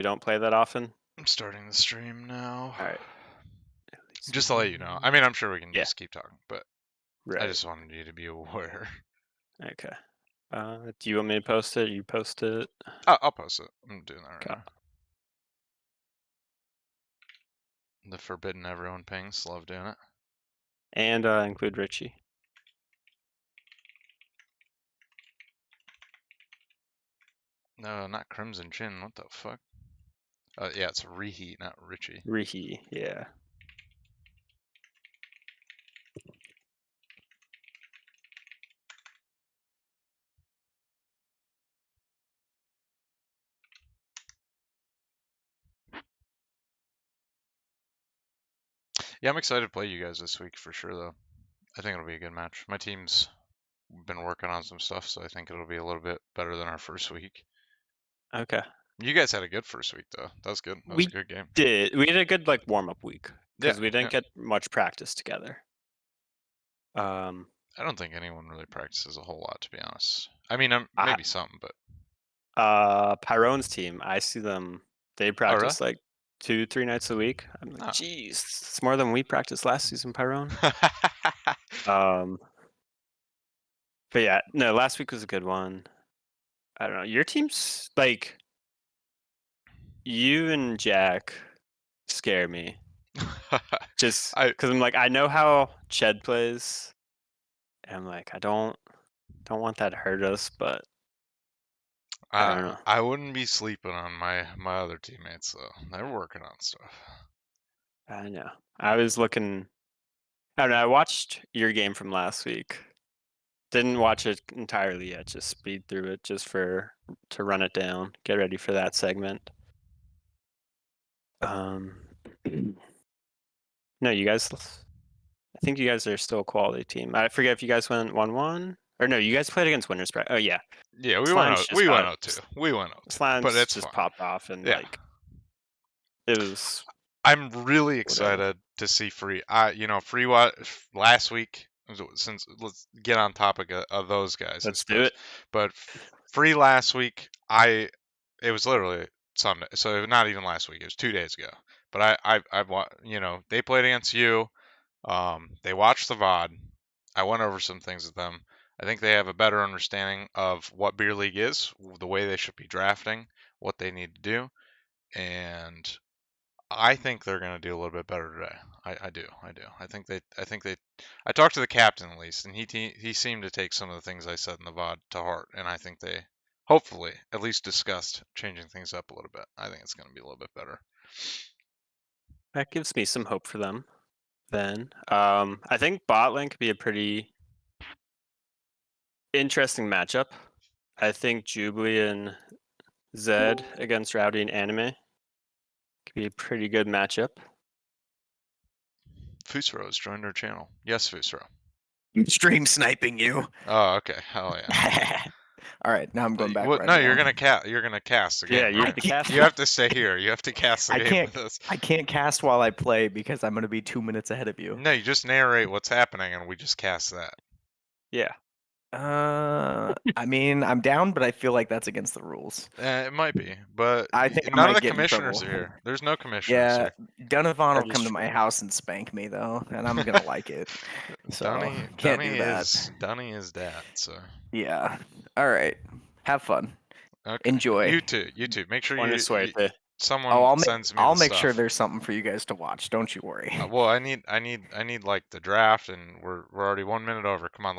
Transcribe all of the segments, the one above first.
You don't play that often? I'm starting the stream now. All right. Just to let you know. I mean, I'm sure we can Yeah, just keep talking, but I right. just wanted you to be aware. Okay. Do you want me to post it? You post it? I'll post it. I'm doing that right Okay. now. The Forbidden Everyone pings. Love doing it. And include Richie. No, not Crimson Chin. What the fuck? Yeah, it's Reheat, not Richie. Rihi, yeah. Yeah, I'm excited to play you guys this week for sure, though. I think it'll be a good match. My team's been working on some stuff, so I think it'll be a little bit better than our first week. Okay. You guys had a good first week, though. That was good. That was a We good game. did. We had a good warm-up week Yeah, because we yeah. didn't get much practice together. I don't think anyone really practices a whole lot, to be honest. I mean, I, maybe some, but Pyrone's team, I see them. They oh really? practice 2-3 nights a week. I'm like, Oh. geez, it's more than we practiced last season, Pyrone. Um, but yeah, no, last week was a good one. I don't know. Your team's you and Jack scare me. Just I because I'm I know how Ched plays, and I'm I don't want that to hurt us, but I don't know. I wouldn't be sleeping on my other teammates though. They're working on stuff. I know. I was looking. I don't know. I watched your game from last week. Didn't watch it entirely yet. Just speed through it just to run it down, get ready for that segment. Um, no, you guys. I think you guys are still a quality team. I forget if you guys went 1-1 or no. You guys played against Winners. Oh yeah, Yeah, Slans just we went got out too. We went out too. But Slans it's just fine. popped off and Yeah. it was I'm really whatever. excited to see Free. Free last week. Since let's get on topic of those guys, I Let's do suppose. it. But Free last week, it was literally Sunday, so not even last week. It was 2 days ago. But they played against you. They watched the VOD. I went over some things with them. I think they have a better understanding of what beer league is, the way they should be drafting, what they need to do, and I think they're going to do a little bit better today. I do. I talked to the captain at least, and he seemed to take some of the things I said in the VOD to heart, and I think they hopefully at least discussed changing things up a little bit. I think it's going to be a little bit better. That gives me some hope for them. Then I think bot lane could be a pretty interesting matchup. I think Jubilee and Zed against Rowdy and Anime could be a pretty good matchup. Fusro has joined our channel. Yes, Fusro. Stream sniping you. Oh, okay. Hell yeah. All right, now I'm going back Well, right no, along. you're gonna cast the Yeah, game. you Right? have to cast. You have to stay here. You have to cast the I game can't. with us. I can't cast while I play because I'm going to be 2 minutes ahead of you. No, you just narrate what's happening, and we just cast that. Yeah. I mean, I'm down, but I feel like that's against the rules. It might be, but I think I none of might the get in commissioners trouble. are here. There's no commissioners Yeah, here. Donovan will That is come to my true. house and spank me though, and I'm gonna like it. So can't do that. Dunny is dad. So Yeah. All right. Have fun. okay. Enjoy. You too. Make sure Buena suerte. someone Oh, sends me I'll the make sure stuff. there's something for you guys to watch. Don't you worry. Well, I need like the draft, and we're already 1 minute over. Come on,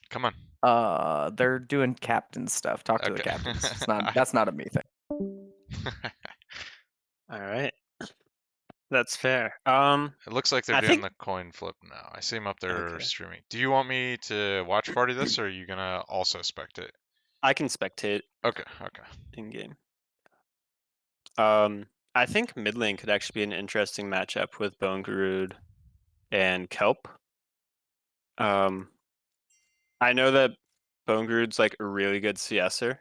come on. They're doing captain stuff. Talk to the Okay. captains. That's not a me thing. All right. That's fair. It looks like they're I doing think the coin flip now. I see them up there okay. streaming. Do you want me to watch party this, or are you gonna also spectate? I can spectate Okay. in game. I think mid lane could actually be an interesting matchup with Bone Garud and Kelp. I know that Bone Garud's a really good CSer,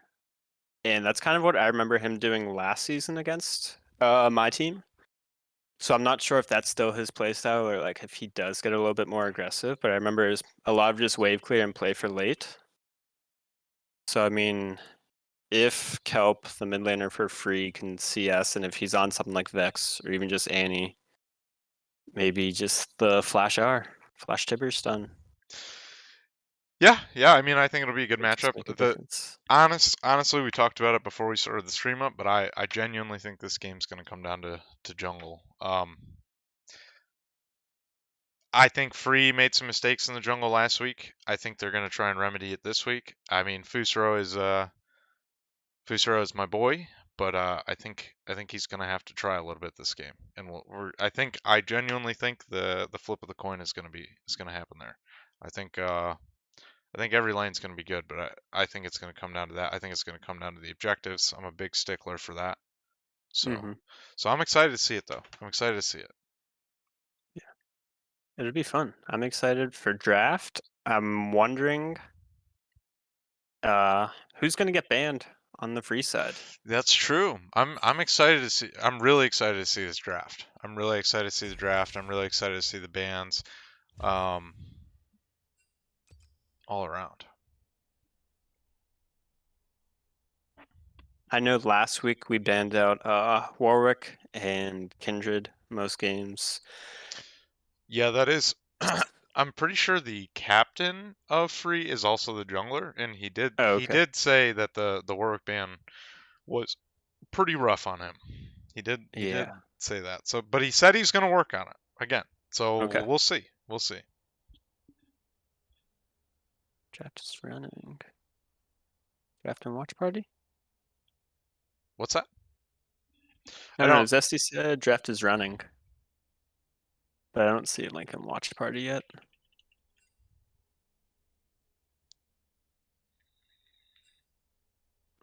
and that's kind of what I remember him doing last season against my team. So I'm not sure if that's still his playstyle or if he does get a little bit more aggressive, but I remember a lot of just wave clear and play for late. So I mean, if Kelp, the mid laner for free, can CS, and if he's on something like Vex or even just Annie, maybe just the Flash R, Flash Tibber stun. Yeah, I mean, I think it'll be a good It could matchup. make a The difference. honestly, we talked about it before we started the stream up, but I genuinely think this game's going to come down to jungle. I think Free made some mistakes in the jungle last week. I think they're going to try and remedy it this week. I mean, Fusro is my boy, but I think he's going to have to try a little bit this game, and I genuinely think the flip of the coin is going to happen there. I think every lane's going to be good, but I think it's going to come down to that. I think it's going to come down to the objectives. I'm a big stickler for that. So I'm excited to see it, though. I'm excited to see it. Yeah, it'll be fun. I'm excited for draft. I'm wondering who's going to get banned on the free side. That's true. I'm excited to see. I'm really excited to see this draft. I'm really excited to see the draft. I'm really excited to see the bans, all around. I know last week we banned out Warwick and Kindred most games. Yeah, that is. I'm pretty sure the captain of Free is also the jungler, and he did say that the Warwick ban was pretty rough on him. He did say that. So, but he said he's going to work on it again. So we'll see. We'll see. Draft is running. Draft and watch party. What's that? I don't know. Zesty said draft is running, but I don't see it like in watch party yet.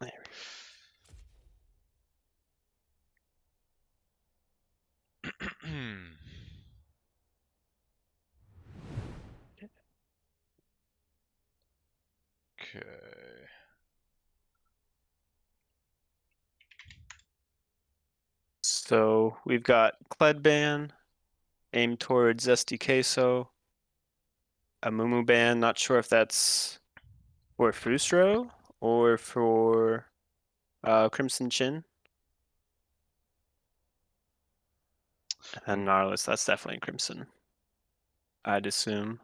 There we go. Okay. So we've got Kled ban, aim towards Zesty Queso, a Mumu ban. Not sure if that's for Fusro or for Crimson Chin. And Gnarlus, that's definitely Crimson, I'd assume.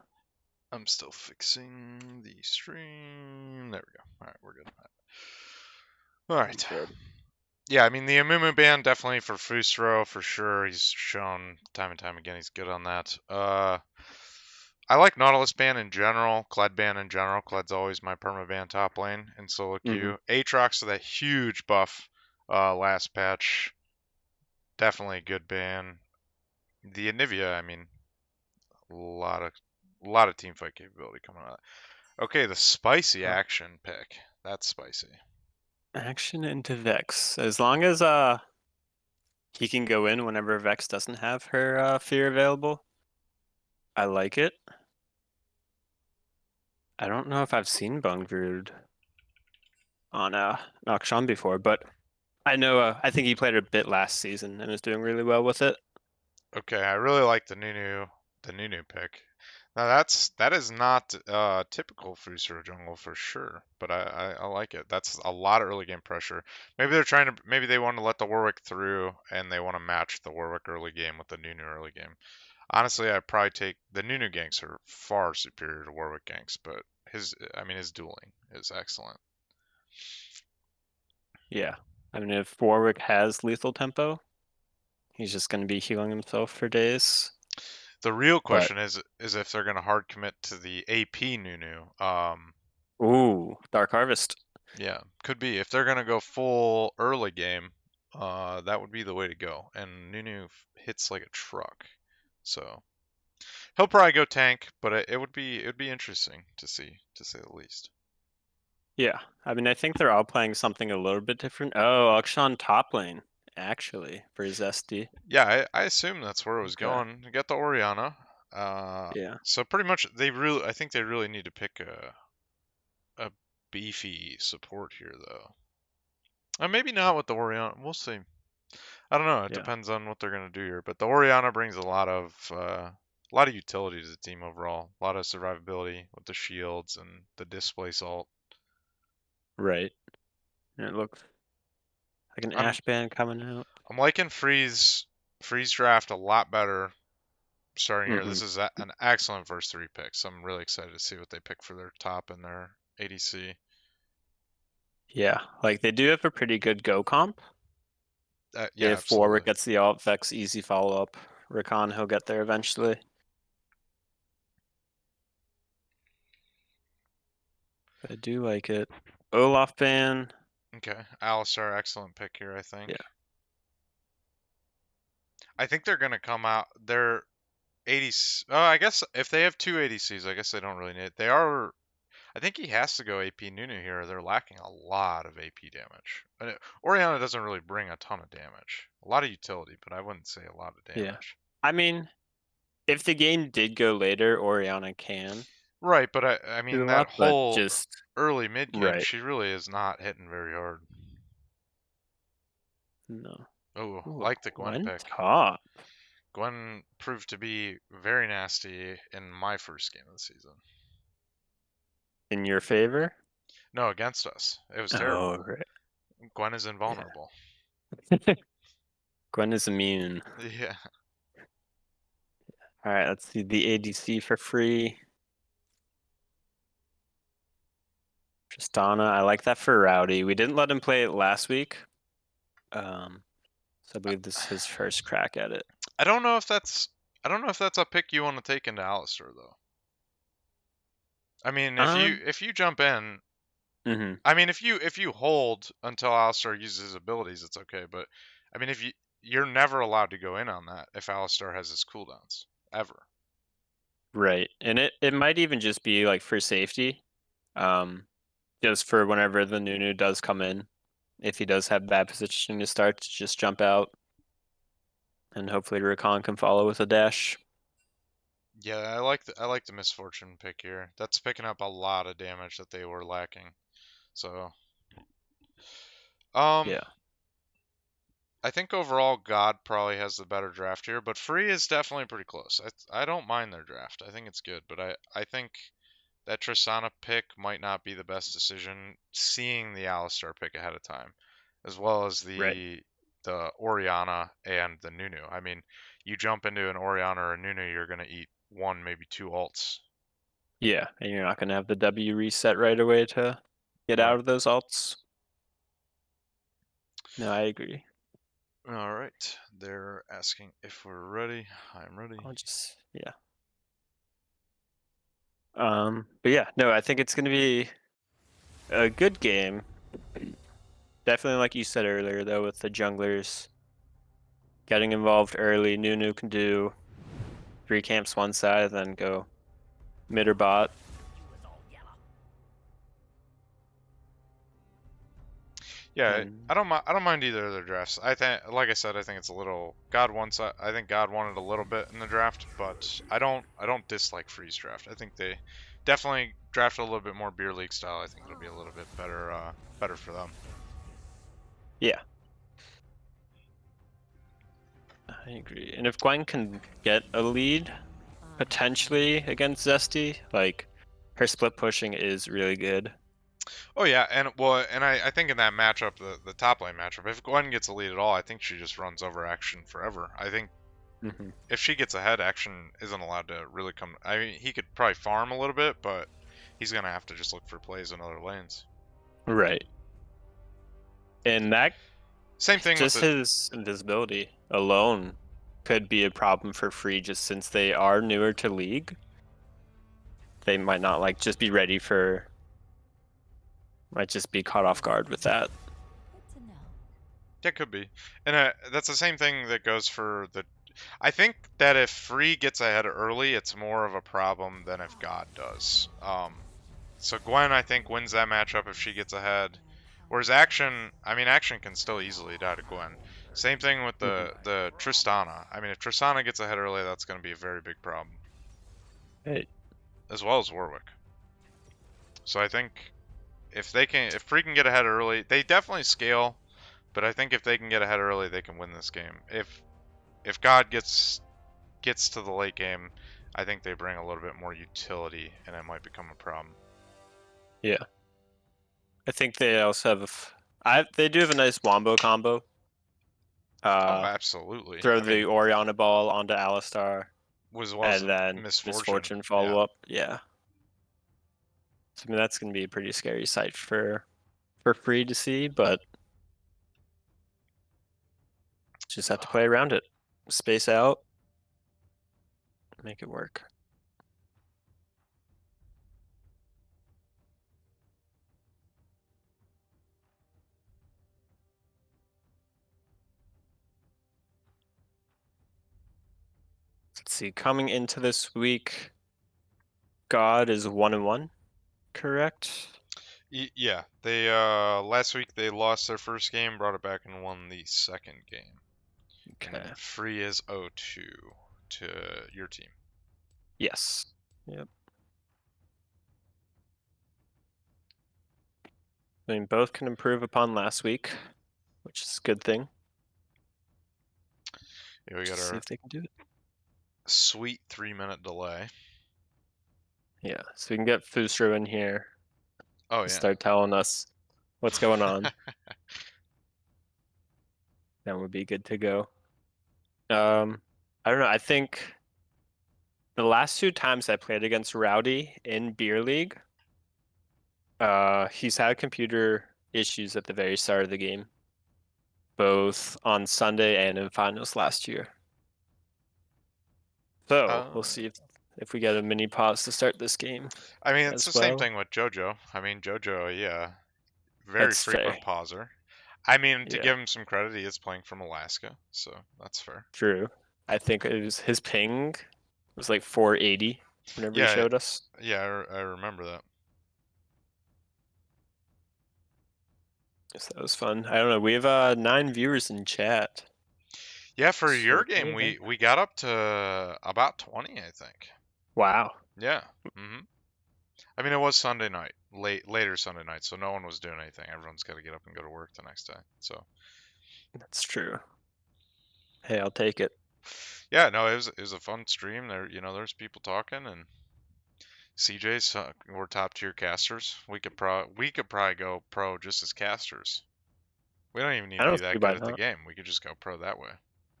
I'm still fixing the stream. There we go. All right, we're good. All right. Yeah, I mean, the Amumu ban definitely for Fusro, for sure. He's shown time and time again he's good on that. I like Nautilus ban in general, Kled ban in general. Kled's always my perma ban top lane in solo queue. Aatrox with that huge buff last patch. Definitely a good ban. The Anivia, I mean, a lot of team fight capability coming out. Okay, the spicy action pick. That's spicy. Action into Vex. As long as he can go in whenever Vex doesn't have her fear available. I like it. I don't know if I've seen Bungrude on Akshan before, but I know I think he played a bit last season and is doing really well with it. Okay, I really like the Nunu pick. Now that is not typical Fusro jungle for sure, but I like it. That's a lot of early game pressure. Maybe they want to let the Warwick through and they want to match the Warwick early game with the Nunu early game. Honestly, I'd probably take the Nunu ganks are far superior to Warwick ganks, but his dueling is excellent. Yeah. I mean, if Warwick has lethal tempo, he's just going to be healing himself for days. The real question is if they're going to hard commit to the AP Nunu. Ooh, Dark Harvest. Yeah, could be. If they're going to go full early game, that would be the way to go. And Nunu hits like a truck. So he'll probably go tank, but it would be interesting to see, to say the least. Yeah, I mean, I think they're all playing something a little bit different. Oh, Akshan top lane, actually, for Zesty. Yeah, I assume that's where it was going. You got the Orianna. Yeah. So pretty much, I think they really need to pick a beefy support here, though. Maybe not with the Orianna. We'll see. I don't know. It depends on what they're gonna do here. But the Orianna brings a lot of utility to the team overall. A lot of survivability with the shields and the displace ult. Right. And it looks like an I'm- Ash band coming out. I'm liking Freeze draft a lot better starting here. This is an excellent first 3 picks. I'm really excited to see what they pick for their top and their ADC. Yeah, like they do have a pretty good go comp. Yeah, If Warwick absolutely. gets the alt, Vex easy follow up. Rakan, he'll get there eventually. I do like it. Olaf ban. Okay, Alistar, excellent pick here, I think. Yeah. I think they're gonna come out. They're 80s. Oh, I guess if they have 2 ADCs, I guess they don't really need it. They are. I think he has to go AP Nunu here. They're lacking a lot of AP damage. Orianna doesn't really bring a ton of damage. A lot of utility, but I wouldn't say a lot of damage. Yeah. I mean, if the game did go later, Orianna can. Right, but I mean do a that lot, but whole just early mid game, right. she really is not hitting very hard. No. Oh, Ooh, like the Gwen pick. Top. Gwen proved to be very nasty in my first game of the season. In your favor? No, against us. It was terrible. Oh, right. Gwen is invulnerable. Gwen is immune. Yeah. All right, let's see the ADC for free. Tristana, I like that for Rowdy. We didn't let him play it last week. So I believe this is his first crack at it. I don't know if that's a pick you want to take into Alistar though. I mean, if you jump in, I mean, if you hold until Alistar uses his abilities, it's okay. But I mean, if you're never allowed to go in on that if Alistar has his cooldowns ever. Right, and it might even just be like for safety, just for whenever the Nunu does come in, if he does have bad positioning to start, just jump out, and hopefully Rakan can follow with a dash. Yeah, I like the Misfortune pick here. That's picking up a lot of damage that they were lacking. So, Yeah. I think overall God probably has the better draft here, but Free is definitely pretty close. I don't mind their draft. I think it's good, but I think that Tristana pick might not be the best decision, seeing the Alistar pick ahead of time, as well as the Orianna and the Nunu. I mean, you jump into an Orianna or a Nunu, you're gonna eat 1, maybe 2 ults. Yeah, and you're not gonna have the W reset right away to get out of those ults. No, I agree. All right, they're asking if we're ready. I'm ready. I'll just but yeah, no, I think it's gonna be a good game. Definitely, like you said earlier, though, with the junglers getting involved early. Nunu can do 3 camps one side, then go mid or bot. Yeah, I don't mind either of their drafts. I think, like I said, I think it's a little God wants. I think God wanted a little bit in the draft, but I don't dislike Freeze draft. I think they definitely draft a little bit more beer league style. I think it'll be a little bit better for them. Yeah, I agree. And if Gwen can get a lead potentially against Zesty, like her split pushing is really good. Oh yeah, and I think in that matchup, the top lane matchup, if Gwen gets a lead at all, I think she just runs over Action forever. I think if she gets ahead, Action isn't allowed to really come. I mean, he could probably farm a little bit, but he's gonna have to just look for plays in other lanes. Right. And that same thing. Just with his invisibility alone could be a problem for Free, just since they are newer to League. They might not like just be ready for. Might just be caught off guard with that. Yeah, could be, and that's the same thing that goes for the. I think that if Free gets ahead early, it's more of a problem than if God does. So Gwen, I think, wins that matchup if she gets ahead. Whereas Action, I mean, Action can still easily die to Gwen. Same thing with the Tristana. I mean, if Tristana gets ahead early, that's going to be a very big problem. Right. As well as Warwick. So I think if Free can get ahead early, they definitely scale. But I think if they can get ahead early, they can win this game. If God gets to the late game, I think they bring a little bit more utility, and it might become a problem. Yeah. I think they also have They do have a nice wombo combo. Oh, Uh, absolutely. throw I the mean, Oriana ball onto Alistar, was and a then misfortune. follow up. Yeah. So I mean that's gonna be a pretty scary sight for free to see, but just have to play around it. Space out, make it work. Let's see, coming into this week, God is 1-1, correct? Yeah, they last week they lost their first game, brought it back and won the second game. And Okay. then Free is 0-2 to your team. Yes. Yep. I mean, both can improve upon last week, which is a good thing. Yeah, we got See our if they can do it. sweet 3-minute delay. Yeah, so we can get Fusro in here. Oh to yeah. Start telling us what's going on. Then we'll be good to go. I don't know. I think the last 2 times I played against Rowdy in Beer League, he's had computer issues at the very start of the game, both on Sunday and in finals last year. So we'll see if we get a mini pause to start this game. I mean, it's as the same well. thing with JoJo. I mean, JoJo, yeah, very That's frequent fair. pauser. I mean, to Yeah. give him some credit, he is playing from Alaska, so that's fair. True. I think it was his ping was like 480 whenever he showed us. Yeah, I remember that. So that was fun. I don't know. We have 9 viewers in chat. Yeah, for your So game, good. we got up to about 20, I think. Wow. Yeah. I mean, it was Sunday night, later Sunday night, so no one was doing anything. Everyone's got to get up and go to work the next day. So. That's true. Hey, I'll take it. Yeah, no, it was a fun stream. There's people talking, and CJ's we're top tier casters. We could probably go pro just as casters. We don't even need I to don't be see that why good at the not. game. We could just go pro that way.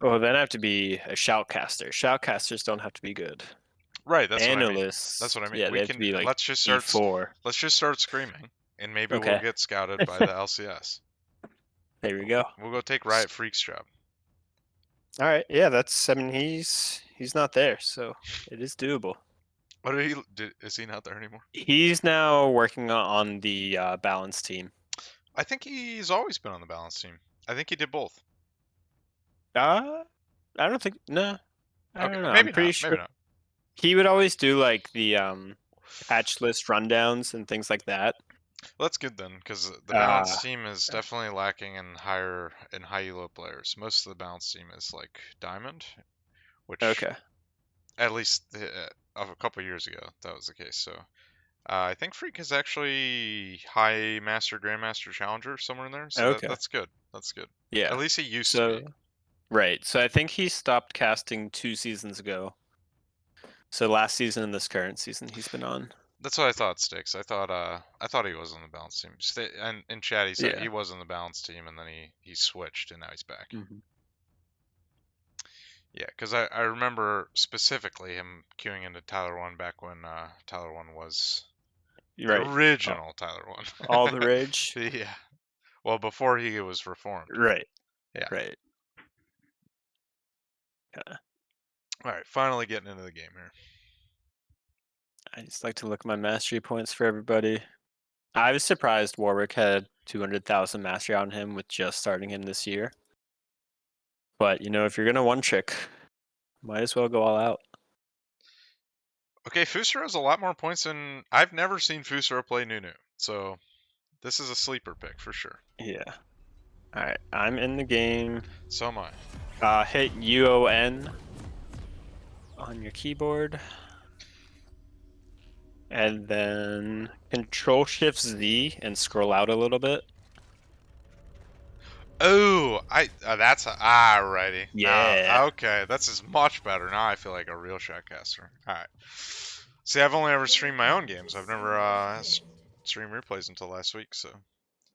Oh, then I have to be a shoutcaster. Shoutcasters don't have to be good. Right, that's Analysts. what I mean. Yeah, We they have can to be like let's just start E4. let's just start screaming, and maybe we'll Okay. get scouted by the LCS. There we go. We'll go take Riot Freak's job. All right. Yeah, I mean, he's not there, so it is doable. What is he not there anymore? He's now working on the balance team. I think he's always been on the balance team. I think he did both. I don't think no. I don't know. Maybe I'm pretty not. sure Maybe not. he would always do like the patch list rundowns and things like that. Well, that's good then, because the balance team is definitely lacking in high elo players. Most of the balance team is like diamond, which at least of a couple years ago that was the case. So I think Freak is actually high master, grandmaster, challenger somewhere in there. So that's good. That's good. Yeah. At least he used to be. Right. So I think he stopped casting 2 seasons ago. So last season and this current season he's been on. That's what I thought, Sticks. I thought he was on the balance team. And in chat he said he was on the balance team, and then he switched, and now he's back. Yeah, because I remember specifically him queuing into Tyler 1 back when Tyler 1 was the original Tyler 1. All the rage. Yeah. Well, before he was reformed. Right. Yeah. Right. All right, finally getting into the game here. I just like to look at my mastery points for everybody. I was surprised Warwick had 200,000 mastery on him with just starting him this year. But, if you're going to one trick, might as well go all out. Okay, Fusaro has a lot more points than... I've never seen Fusaro play Nunu, so this is a sleeper pick for sure. Yeah. All right, I'm in the game. So am I. Hit UON on your keyboard. And then Control-Shift-Z and scroll out a little bit. Oh, that's alrighty. Yeah. Okay, that's is much better. Now I feel like a real shotcaster. All right. See, I've only ever streamed my own games. I've never streamed replays until last week, so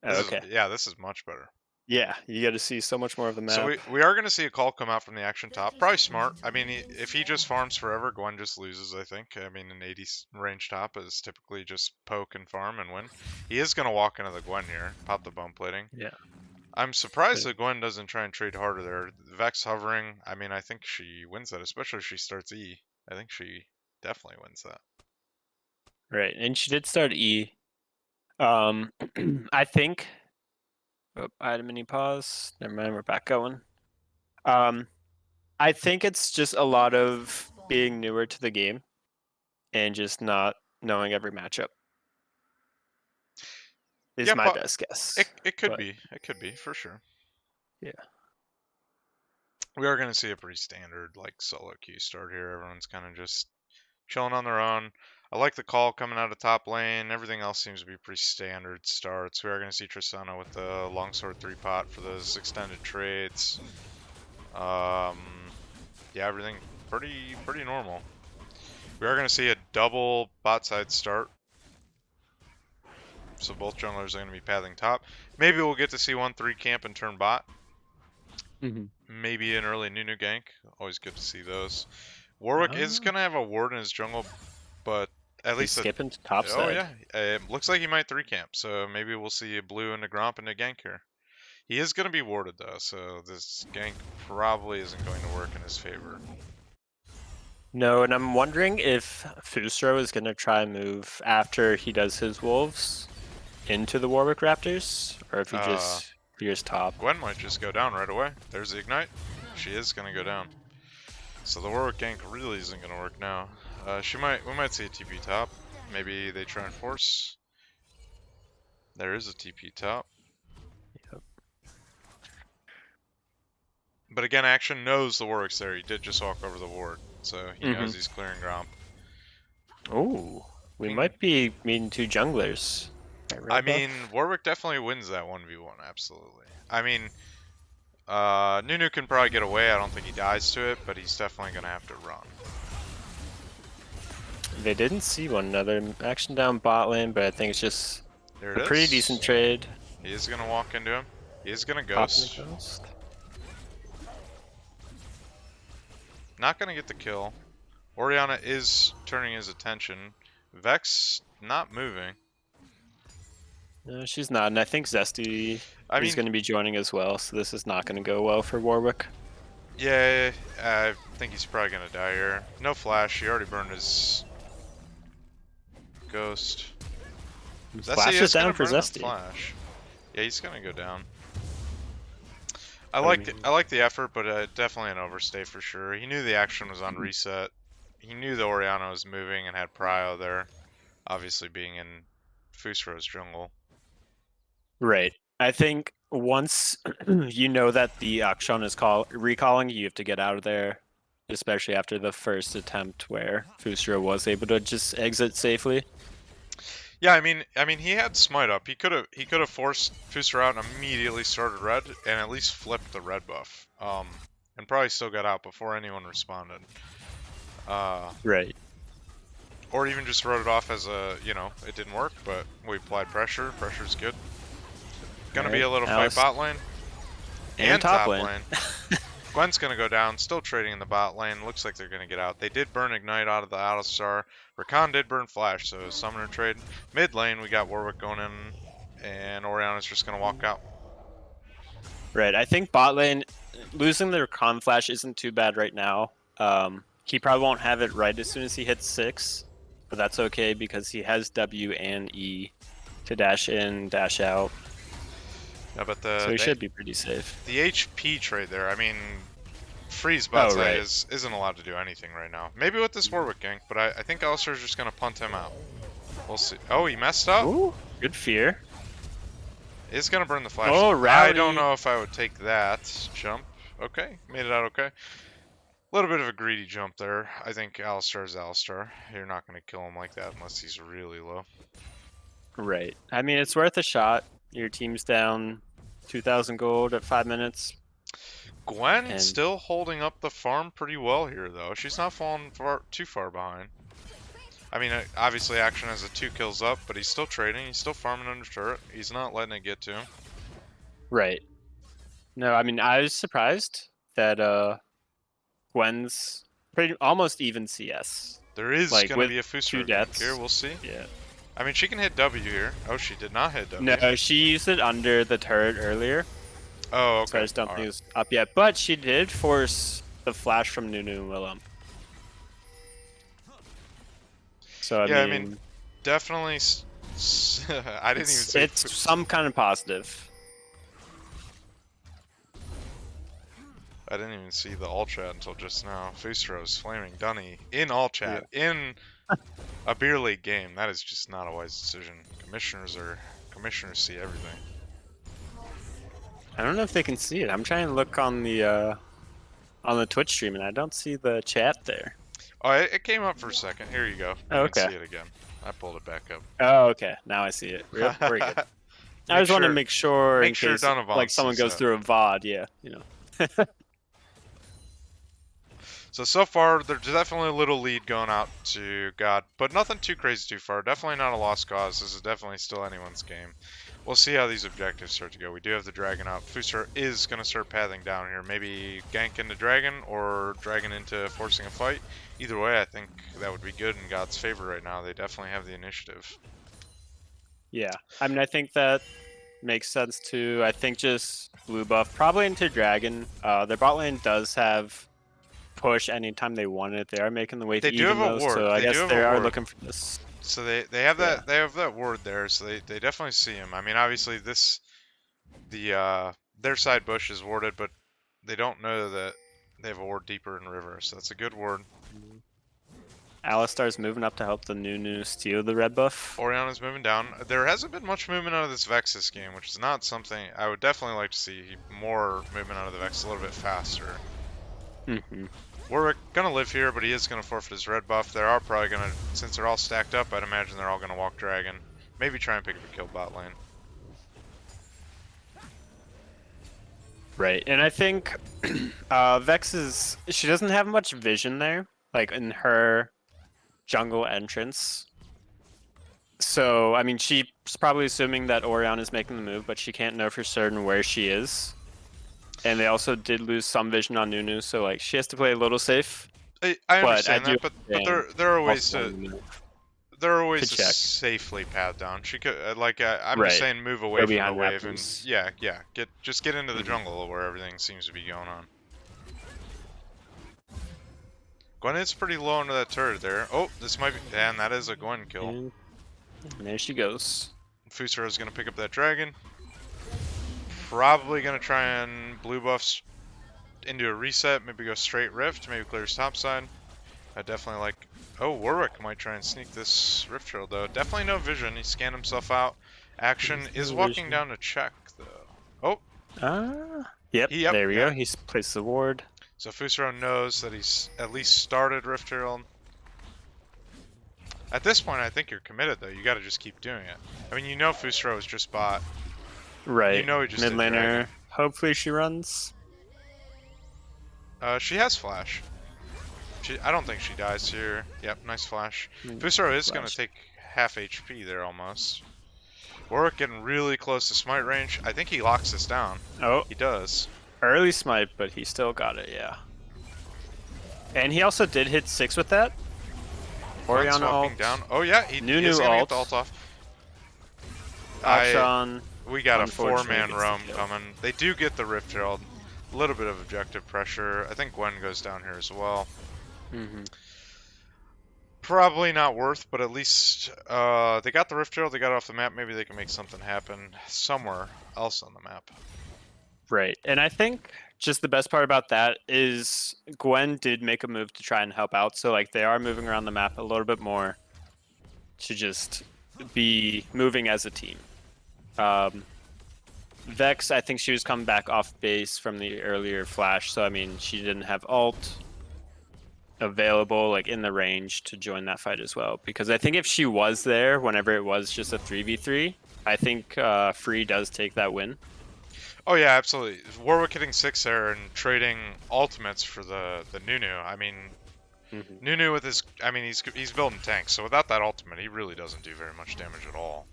Okay. This is much better. Yeah, you get to see so much more of the map. So we are going to see a call come out from the action top. Probably smart. I mean, if he just farms forever, Gwen just loses, I think. I mean, an 80 range top is typically just poke and farm and win. He is going to walk into the Gwen here, pop the bump plating. Yeah. I'm surprised that Gwen doesn't try and trade harder there. Vex hovering, I mean, I think she wins that, especially if she starts E. I think she definitely wins that. Right, and she did start E. I think. Oh, I had a mini pause. Never mind, we're back going. I think it's just a lot of being newer to the game and just not knowing every matchup. Is my best guess. It could be. It could be, for sure. Yeah. We are going to see a pretty standard, like, solo queue start here. Everyone's kind of just chilling on their own. I like the call coming out of top lane. Everything else seems to be pretty standard starts. We are going to see Tristana with the longsword 3-pot for those extended trades. Yeah, everything pretty normal. We are going to see a double bot side start. So both junglers are going to be pathing top. Maybe we'll get to see 1-3 camp and turn bot. Maybe an early Nunu gank. Always good to see those. Warwick is going to have a ward in his jungle, but at least skipping to top side. Oh yeah, it looks like he might 3 camp. So maybe we'll see a blue and a Gromp and a gank here. He is going to be warded though, so this gank probably isn't going to work in his favor. No, and I'm wondering if Fusro is going to try and move after he does his wolves into the Warwick Raptors, or if he just clears top. Gwen might just go down right away. There's the ignite. She is going to go down. So the Warwick gank really isn't going to work now. We might see a TP top. Maybe they try and force. There is a TP top. Yep. But again, Action knows the Warwick's there. He did just walk over the ward, so he knows he's clearing Gromp. Oh, we might be meeting 2 junglers. I mean, Warwick definitely wins that 1v1, absolutely. I mean, Nunu can probably get away. I don't think he dies to it, but he's definitely going to have to run. They didn't see one another. Action down bot lane, but I think it's just a pretty decent trade. He is going to walk into him. He is going to ghost. Not going to get the kill. Orianna is turning his attention. Vex not moving. No, she's not, and I think Zesty is going to be joining as well, so this is not going to go well for Warwick. Yeah, I think he's probably going to die here. No flash, he already burned his ghost. Flash is down for Zesty. Flash. Yeah, he's going to go down. I like the effort, but definitely an overstay for sure. He knew the action was on reset. He knew the Orianna was moving and had prio there, obviously being in Fusro's jungle. Right. I think once you know that the Akshan is recalling, you have to get out of there, especially after the first attempt where Fusro was able to just exit safely. Yeah, I mean, he had smite up. He could have forced Fusro out and immediately started red, and at least flipped the red buff. And probably still got out before anyone responded. Right. Or even just wrote it off as it didn't work, but we applied pressure. Pressure's good. Gonna be a little fight bot lane. And top lane. Gwen's gonna go down, still trading in the bot lane. Looks like they're gonna get out. They did burn Ignite out of the Alistar. Rakan did burn Flash, so Summoner trade. Mid lane, we got Warwick going in, and Orianna's just gonna walk out. Right, I think bot lane, losing the Rakan Flash isn't too bad right now. He probably won't have it right as soon as he hits 6, but that's okay because he has W and E to dash in, dash out. Yeah, but so he should be pretty safe. The HP trade there, I mean, Freeze bot side isn't allowed to do anything right now. Maybe with this Warwick gank, but I think Alistar's just going to punt him out. We'll see. Oh, he messed up. Ooh, good fear. It's going to burn the flash. Oh, Rowdy. I don't know if I would take that jump. Okay, made it out okay. A little bit of a greedy jump there. I think Alistar is Alistar. You're not going to kill him like that unless he's really low. Right. I mean, it's worth a shot. Your team's down 2,000 gold at 5 minutes. Gwen still holding up the farm pretty well here, though. She's not falling too far behind. I mean, obviously Action has a 2 kills up, but he's still trading. He's still farming under turret. He's not letting it get to him. Right. No, I mean, I was surprised that Gwen's pretty almost even CS. There is Like, going to with be a 2 Fusro gank deaths. here. We'll see. Yeah. I mean, she can hit W here. Oh, she did not hit W. No, she used it under the turret earlier. Oh, okay. So I just don't think Alright. it was up yet. But she did force the flash from Nunu and Willem. So Yeah, I I mean, mean, definitely. I didn't even say. it's some kind of positive. I didn't even see the all chat until just now. Fusro's flaming Dunny in all chat in a beer league game. That is just not a wise decision. Commissioners see everything. I don't know if they can see it. I'm trying to look on the Twitch stream and I don't see the chat there. Oh, it came up for a second. Here you go. You Oh, can okay. see it again. I pulled it back up. Oh, okay. Now I see it. We're good. I just want to make sure in sure case Donovan like someone sees goes that. through a VOD, yeah, you know. So far, there's definitely a little lead going out to God, but nothing too crazy too far. Definitely not a lost cause. This is definitely still anyone's game. We'll see how these objectives start to go. We do have the dragon out. Fusro is going to start pathing down here. Maybe gank into dragon or dragon into forcing a fight. Either way, I think that would be good in God's favor right now. They definitely have the initiative. Yeah. I mean, I think that makes sense too. I think just blue buff probably into dragon. Their bot lane does have push anytime they want it. They are making the wave They do even have a though, ward. so I They do guess have they a are ward. looking for this. So they have that Yeah. they have that ward there, so they definitely see him. I mean, obviously their side bush is warded, but they don't know that they have a ward deeper in river, so that's a good ward. Alistar's moving up to help the Nunu steal the red buff. Oriana's moving down. There hasn't been much movement out of this Vex this game, which is not something I would definitely like to see. More movement out of the Vex a little bit faster. Mm-hmm. We're gonna live here, but he is gonna forfeit his red buff. They are probably gonna, since they're all stacked up, I'd imagine they're all gonna walk dragon. Maybe try and pick up a kill bot lane. Right, and I think Vex she doesn't have much vision there, like in her jungle entrance. So, I mean, she's probably assuming that Orion is making the move, but she can't know for certain where she is. And they also did lose some vision on Nunu, so like she has to play a little safe. I But understand I do that, but there are ways Also, to check. safely path down. She could I'm just Right. saying move away Go from the behind wave Raptors. and yeah, get into the Mhm. jungle where everything seems to be going on. Gwen is pretty low under that turret there. Oh, this might be, and that is a Gwen kill. And there she goes. Fusro is gonna pick up that dragon. Probably gonna try and blue buffs into a reset, maybe go straight rift, maybe clear his top side. I definitely like. Oh, Warwick might try and sneak this rift trail though. Definitely no vision. He scanned himself out. Action There's is no walking vision. down to check though. Oh, Yep, Yep, there we yeah. go. He's placed the ward. so Fusro knows that he's at least started rift trail. At this point, I think you're committed though. You got to just keep doing it. I mean, you know Fusro is just bot. Right. You know he just Mid did laner. dragon. Hopefully she runs. She has flash. I don't think she dies here. Yep, nice flash. Fusro is going to Flash. take half HP there almost. Warwick getting really close to smite range. I think he locks this down. Oh, He does. early smite, but he still got it, yeah. And he also did hit 6 with that. Gwen's Oriana walking ult. down. Oh yeah, he Nunu is going to get ult. the ult off. Akshan. We got a unfortunately 4-man gets the roam kill. coming. They do get the Rift Herald. A little bit of objective pressure. I think Gwen goes down here as well. Mm-hmm. Probably not worth, but at least they got the Rift Herald. They got it off the map. Maybe they can make something happen somewhere else on the map. Right. And I think just the best part about that is Gwen did make a move to try and help out. So like they are moving around the map a little bit more to just be moving as a team. Vex, I think she was coming back off base from the earlier flash. So I mean, she didn't have ult available like in the range to join that fight as well. Because I think if she was there, whenever it was just a 3v3, I think Free does take that win. Oh yeah, absolutely. Warwick hitting 6 there and trading ultimates for the Nunu. I mean, Mhm. Nunu with his, I mean, he's building tanks, so without that ultimate, he really doesn't do very much damage at all.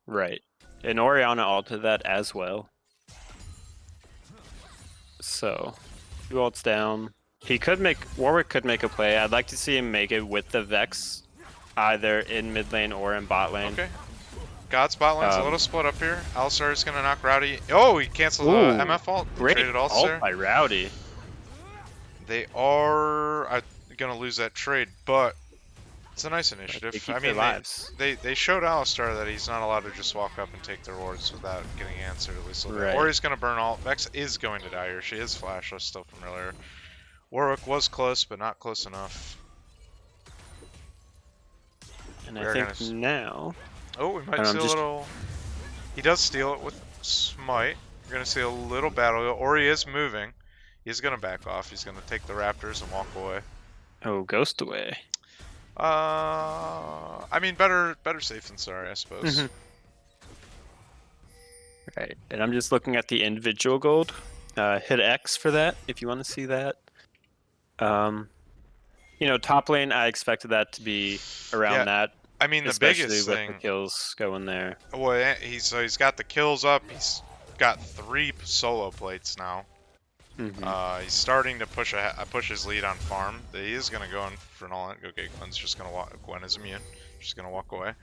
Right. And Orianna ulted that as well. So, 2 ults down. Warwick could make a play. I'd like to see him make it with the Vex, either in mid lane or in bot lane. Okay. God's bot lane's a Um, little split up here. Alistar is going to knock Rowdy. Oh, he canceled the Ooh, MF ult. He Great traded ult Alistar. by Rowdy. They are going to lose that trade, but it's a nice initiative. They keep I their mean, lives. they showed Alistar that he's not allowed to just walk up and take their wards without getting answered, at least a little bit. Right. Or he's going to burn all. Vex is going to die here. She is flashless still from earlier. Warwick was close, but not close enough. And We I are think gonna now... Oh, we might And see I'm a just- little... He does steal it with Smite. We're going to see a little battle. Or he is moving. He's going to back off. He's going to take the Raptors and walk away. Oh, Ghost away. I mean, better safe than sorry, I suppose. Mhm. Right, and I'm just looking at the individual gold. Hit X for that if you want to see that. You know, top lane, I expected that to be around Yeah, that, I mean, the especially biggest with thing... the kills going there. Well, he's got the kills up. He's got 3 solo plates now. Mhm. He's starting to push his lead on farm. He is gonna go in for an all-in. Okay, Gwen's just gonna walk. Gwen is immune. She's gonna walk away.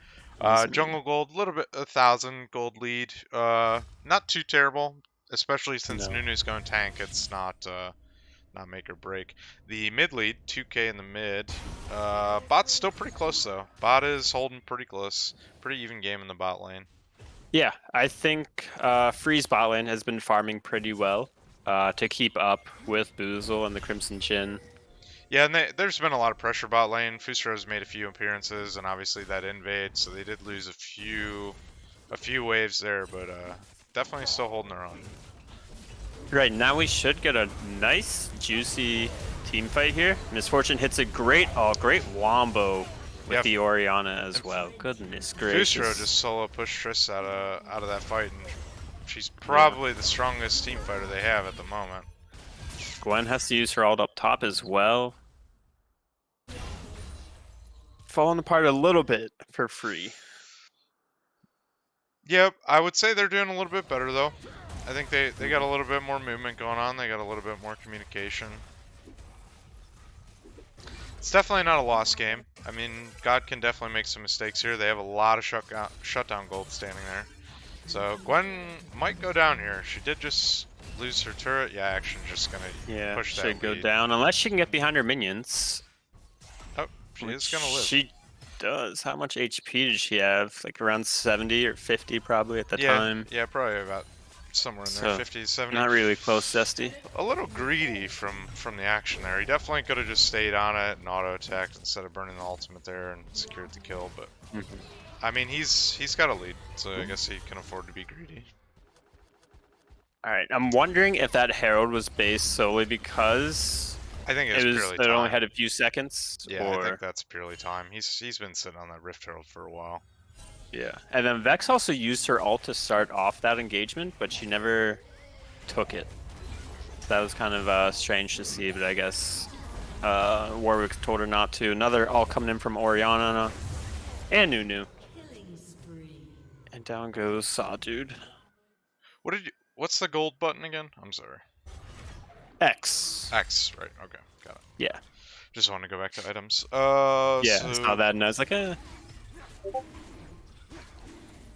Jungle gold, a little bit, 1,000 gold lead. Not too terrible, especially since No. Nunu's going tank. It's not make or break. The mid lead, 2k in the mid. Bot's still pretty close though. Bot is holding pretty close. Pretty even game in the bot lane. Yeah, I think Freeze bot lane has been farming pretty well to keep up with Boozle and the Crimson Chin. Yeah, and there's been a lot of pressure bot lane. Fustra's made a few appearances, and obviously that invade, so they did lose a few waves there, but definitely still holding their own. Right, now we should get a nice, juicy team fight here. Misfortune hits a great wombo with Yep. the Orianna as well. Goodness gracious. Fustra just solo pushed Triss out of that fight, and she's probably the strongest team fighter they have at the moment. Gwen has to use her ult up top as well. Falling apart a little bit for free. Yep, I would say they're doing a little bit better though. I think they got a little bit more movement going on. They got a little bit more communication. It's definitely not a lost game. I mean, God can definitely make some mistakes here. They have a lot of shutdown gold standing there. So Gwen might go down here. She did just lose her turret. Yeah, Action's just gonna push that should go lead. down unless she can get behind her minions. Oh, she is which gonna live. She does. How much HP did she have? Like around 70 or 50 probably at the time. Yeah, probably about somewhere in there, So, 50, 70. Not really close, Zesty. A little greedy from the action there. He definitely could have just stayed on it and auto attacked instead of burning the ultimate there and secured the kill. But I mean, he's got a lead, so I guess he can afford to be greedy. All right, I'm wondering if that Herald was based solely because I think it's purely time. it only had a few seconds. Yeah, or... I think that's purely time. He's been sitting on that Rift Herald for a while. Yeah, and then Vex also used her ult to start off that engagement, but she never took it. That was kind of strange to see, but I guess Warwick told her not to. Another ult coming in from Orianna and Nunu. And down goes Sawdude. What's the gold button again? I'm sorry. X. X, right? Okay, got it. Yeah. Just want to go back to items. Yeah, so... I saw that and I was like,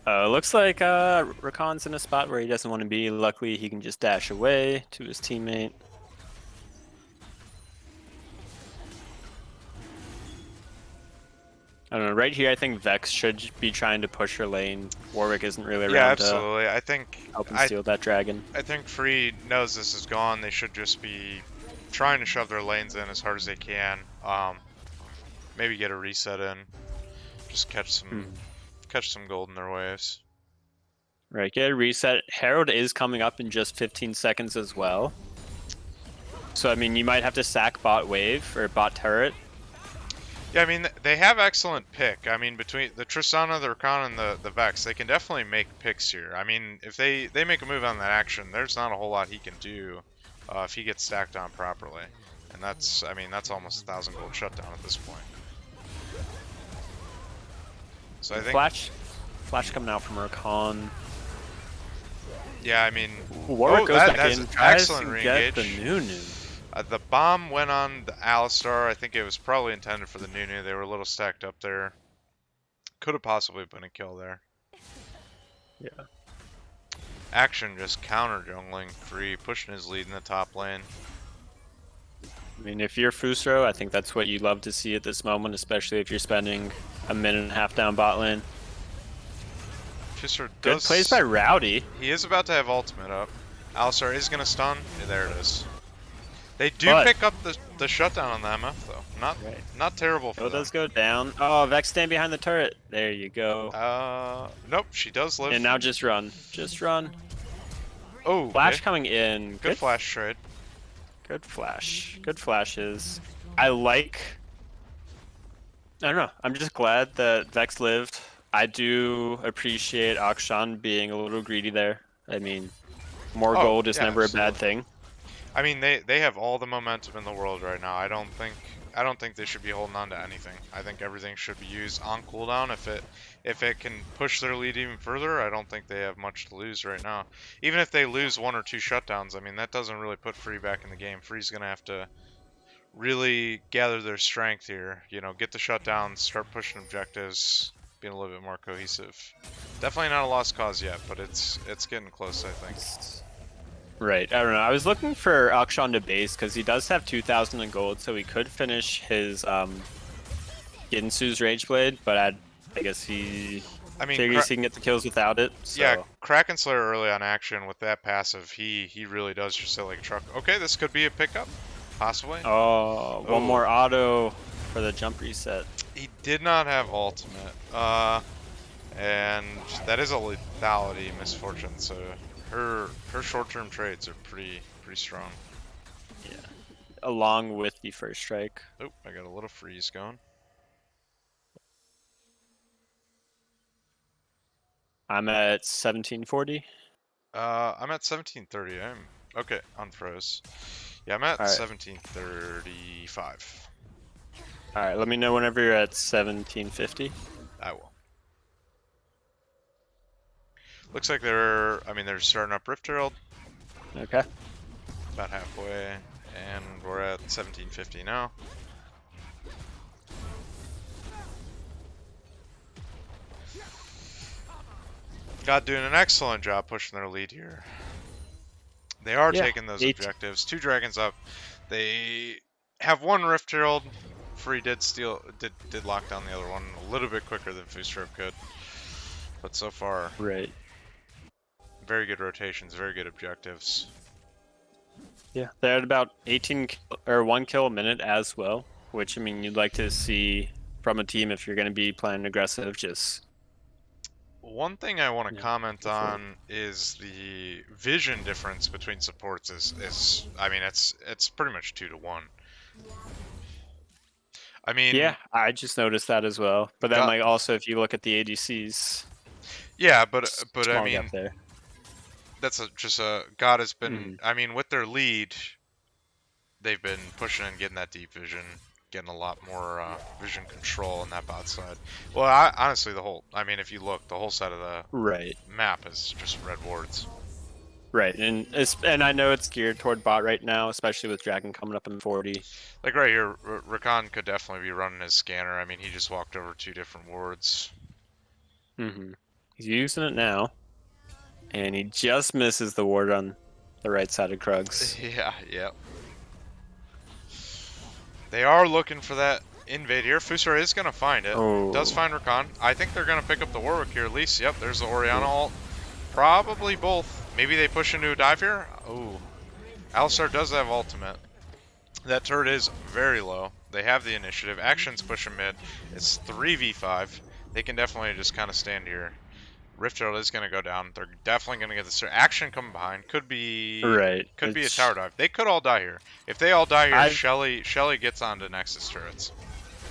looks like Rakan's in a spot where he doesn't want to be. Luckily, he can just dash away to his teammate. I don't know. Right here, I think Vex should be trying to push her lane. Warwick isn't really around Yeah, absolutely. I think to help him steal that dragon. I think Free knows this is gone. They should just be trying to shove their lanes in as hard as they can. Maybe get a reset in. Just catch some gold in their waves. Right, get a reset. Herald is coming up in just 15 seconds as well. So, I mean, you might have to sack bot wave or bot turret. Yeah, I mean, they have excellent pick. I mean, between the Tristana, the Rakan, and the Vex, they can definitely make picks here. I mean, if they make a move on that action, there's not a whole lot he can do if he gets stacked on properly. And that's, I mean, that's almost 1,000 gold shutdown at this point. So I think, Flash coming out from Rakan. yeah, I mean, Warwick goes back that's in, tries excellent to get the re-engage. Nunu. The bomb went on the Alistar. I think it was probably intended for the Nunu. They were a little stacked up there. Could have possibly been a kill there. Yeah. Action just counter jungling free, pushing his lead in the top lane. I mean, if you're Fusro, I think that's what you love to see at this moment, especially if you're spending a minute and a half down bot lane. Fisher Good does. plays by Rowdy. He is about to have ultimate up. Alistar is gonna stun. Yeah, there it is. They do But- pick up the shutdown on the MF though. Not terrible for It them. does go down. Oh, Vex stand behind the turret. There you go. Nope, she does live. And now just run. Just run. Oh, Flash okay. coming in. Good flash trade. Good flash. Good flashes. I don't know. I'm just glad that Vex lived. I do appreciate Akshan being a little greedy there. I mean, more Oh, gold is yeah, never a bad absolutely. thing. I mean, they have all the momentum in the world right now. I don't think they should be holding on to anything. I think everything should be used on cooldown. If it can push their lead even further, I don't think they have much to lose right now. Even if they lose 1 or 2 shutdowns, I mean, that doesn't really put Free back in the game. Free's gonna have to really gather their strength here. You know, get the shutdowns, start pushing objectives, being a little bit more cohesive. Definitely not a lost cause yet, but it's getting close, I think. Right. I don't know. I was looking for Akshan to base because he does have 2,000 in gold, so he could finish his Ginsu's Rage Blade, but I guess he figures he can get the kills without it. So. Yeah, Kraken Slayer early on action with that passive, he really does just sit like a truck. Okay, this could be a pickup, possibly. Oh, one Oh. more auto for the jump reset. He did not have ultimate, and that is a lethality misfortune. So her short-term trades are pretty strong. Yeah. Along with the first strike. Oh, I got a little freeze going. I'm at 1740. I'm at 1730. I'm okay. Unfroze. Yeah, I'm at All right. 1735. All right, let me know whenever you're at 1750. I will. Looks like they're starting up Rift Herald Okay. about halfway, and we're at 1750 now. God doing an excellent job pushing their lead here. They are taking those objectives. 2 dragons up. They have 1 Rift Herald. Free did lock down the other one a little bit quicker than Fusro could. But so far, Right. very good rotations, very good objectives. Yeah, they're at about 1 kill a minute as well, which I mean you'd like to see from a team if you're going to be playing aggressive. Just one thing I want to comment go for it. on is the vision difference between supports is I mean it's pretty much 2 to 1. I mean, yeah, I just noticed that as well. But then like also if you look at the ADCs, yeah, but I small mean gap there. that's God has been I mean with their lead they've been pushing and getting that deep vision, getting a lot more vision control on that bot side. Well, honestly if you look, the whole side of the Right. map is just red wards. Right, and I know it's geared toward bot right now, especially with Dragon coming up in 40. Like right here, Rakan could definitely be running his scanner. I mean, he just walked over 2 different wards. He's using it now, and he just misses the ward on the right side of Krugs. Yeah. They are looking for that invade here. Fusro is going to find it. Oh. Does find Rakan. I think they're going to pick up the Warwick here at least. Yep, there's the Orianna ult. Probably both. Maybe they push into a dive here. Oh, Alistar does have ultimate. That turret is very low. They have the initiative. Action's pushing mid. It's 3v5. They can definitely just kind of stand here. Rift Herald is going to go down. They're definitely going to get this. Action coming behind. Could be Could be a tower dive. They could all die here. If they all die here, Shelly gets onto Nexus turrets.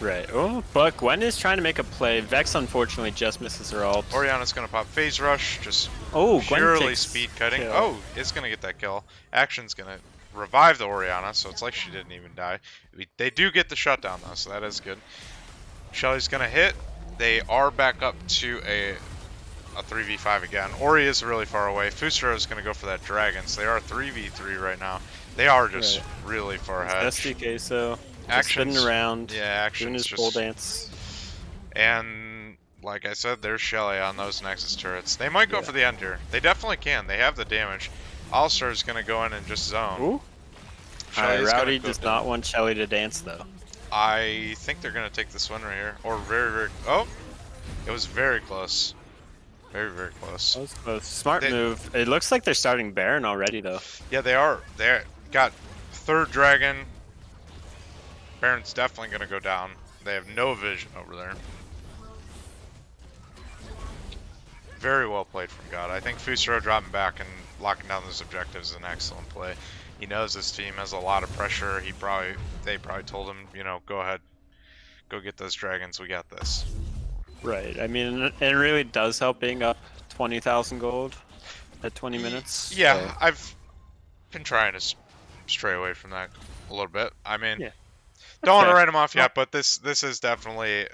Right. Oh, but Gwen is trying to make a play. Vex unfortunately just misses her ult. Orianna's going to pop Phase Rush. Just Gwen purely takes speed cutting. kill. Oh, is going to get that kill. Action's going to revive the Orianna, so it's like she didn't even die. They do get the shutdown though, so that is good. Shelly's gonna hit. They are back up to a 3v5 again. Ori is really far away. Fusaro is gonna go for that dragon, so they are 3v3 right now. They are just really far ahead. SDK, so Actions spinning around, Yeah, doing actions his just pole dance. And like I said, there's Shelly on those Nexus turrets. They might go for the end here. They definitely can. They have the damage. Alistar is going to go in and just zone. Ooh. Shelly's gonna Rowdy go does down. not want Shelly to dance, though. I think they're going to take this win right here. Or very, very... Oh! It was very close. Very, very close. That was close. Smart They- move. It looks like they're starting Baron already, though. Yeah, they are. They got third dragon. Baron's definitely going to go down. They have no vision over there. Very well played from God. I think Fusaro dropping back and locking down those objectives is an excellent play. He knows this team has a lot of pressure. They probably told him, you know, go ahead, go get those dragons. We got this. Right. I mean, it really does help being up 20,000 gold at 20 minutes. Yeah, so- I've been trying to stray away from that a little bit. I mean, Yeah. don't want to fair. write him off yet, but this has definitely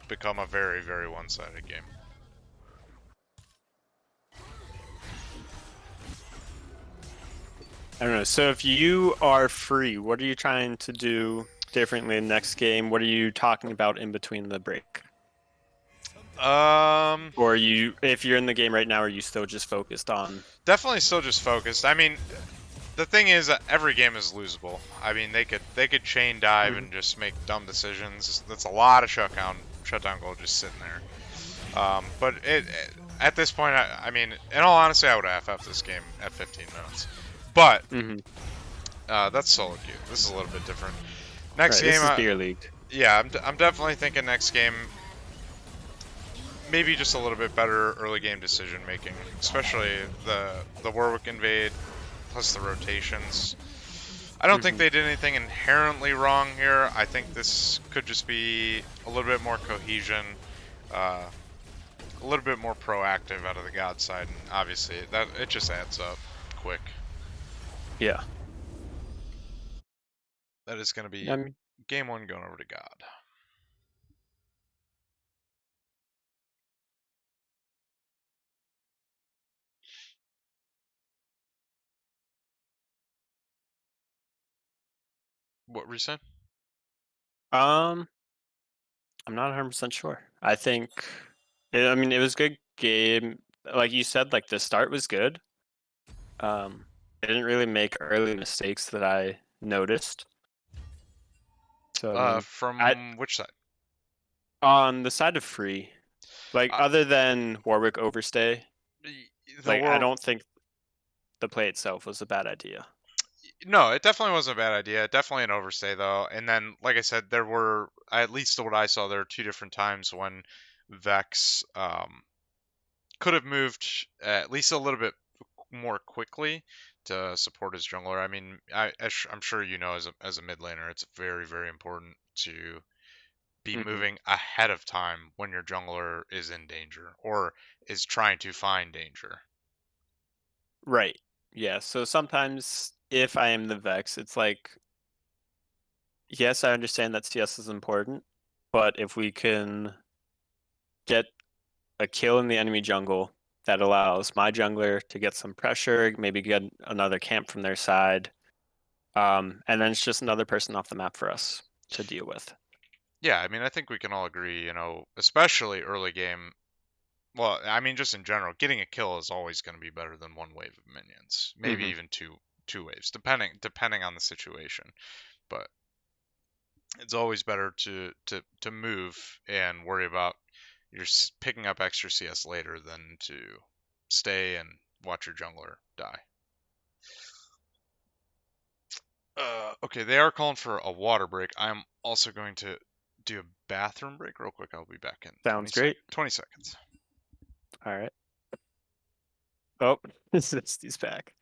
become a very, very one-sided game. I don't know. So if you are free, what are you trying to do differently in the next game? What are you talking about in between the break? Or if you're in the game right now, are you still just focused on? Definitely still just focused. I mean, the thing is, every game is losable. I mean, they could chain dive and just make dumb decisions. That's a lot of shutdown goal just sitting there. But at this point, I mean, in all honesty, I would have FF'd this game at 15 minutes. But that's solo queue. This is a little bit different. Next game, this is beer league. Yeah, I'm definitely thinking next game. Maybe just a little bit better early game decision making, especially the Warwick invade plus the rotations. I don't think they did anything inherently wrong here. I think this could just be a little bit more cohesion, a little bit more proactive out of the God side, and obviously that it just adds up quick. Yeah. That is going to be I mean, game one going over to God. What were you saying? I'm not 100% sure. I think, I mean, it was a good game. Like you said, like the start was good. They didn't really make early mistakes that I noticed. So I mean, From which side? on the side of free, like Uh, other than Warwick overstay, The like I War- don't think the play itself was a bad idea. No, it definitely wasn't a bad idea. Definitely an overstay though. And then, like I said, there were, at least what I saw, there were two different times when Vex could have moved at least a little bit more quickly to support his jungler. I mean, I'm sure you know, as a mid laner, it's very, very important to be moving ahead of time when your jungler is in danger or is trying to find danger. Right. Yeah. So sometimes if I am the Vex, it's like, yes, I understand that CS is important, but if we can get a kill in the enemy jungle that allows my jungler to get some pressure, maybe get another camp from their side, and then it's just another person off the map for us to deal with. Yeah, I mean, I think we can all agree, you know, especially early game. Well, I mean, just in general, getting a kill is always going to be better than one wave of minions, maybe even two waves, depending on the situation. But it's always better to move and worry about you're picking up extra CS later than to stay and watch your jungler die. Okay, they are calling for a water break. I'm also going to do a bathroom break real quick. I'll be back in Sounds great. 20 seconds. All right. Oh, he's back.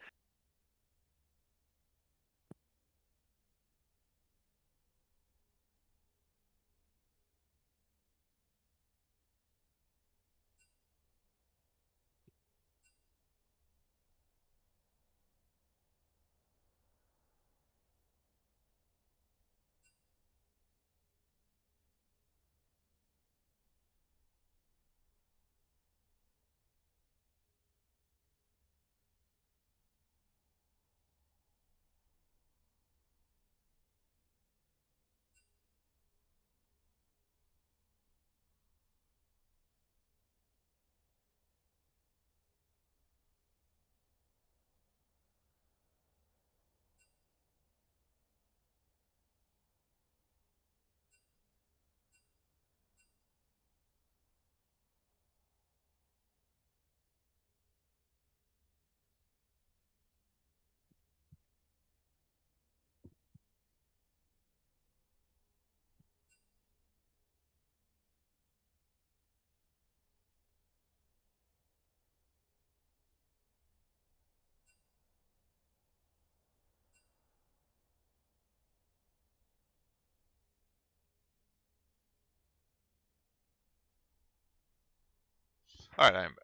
All right, I am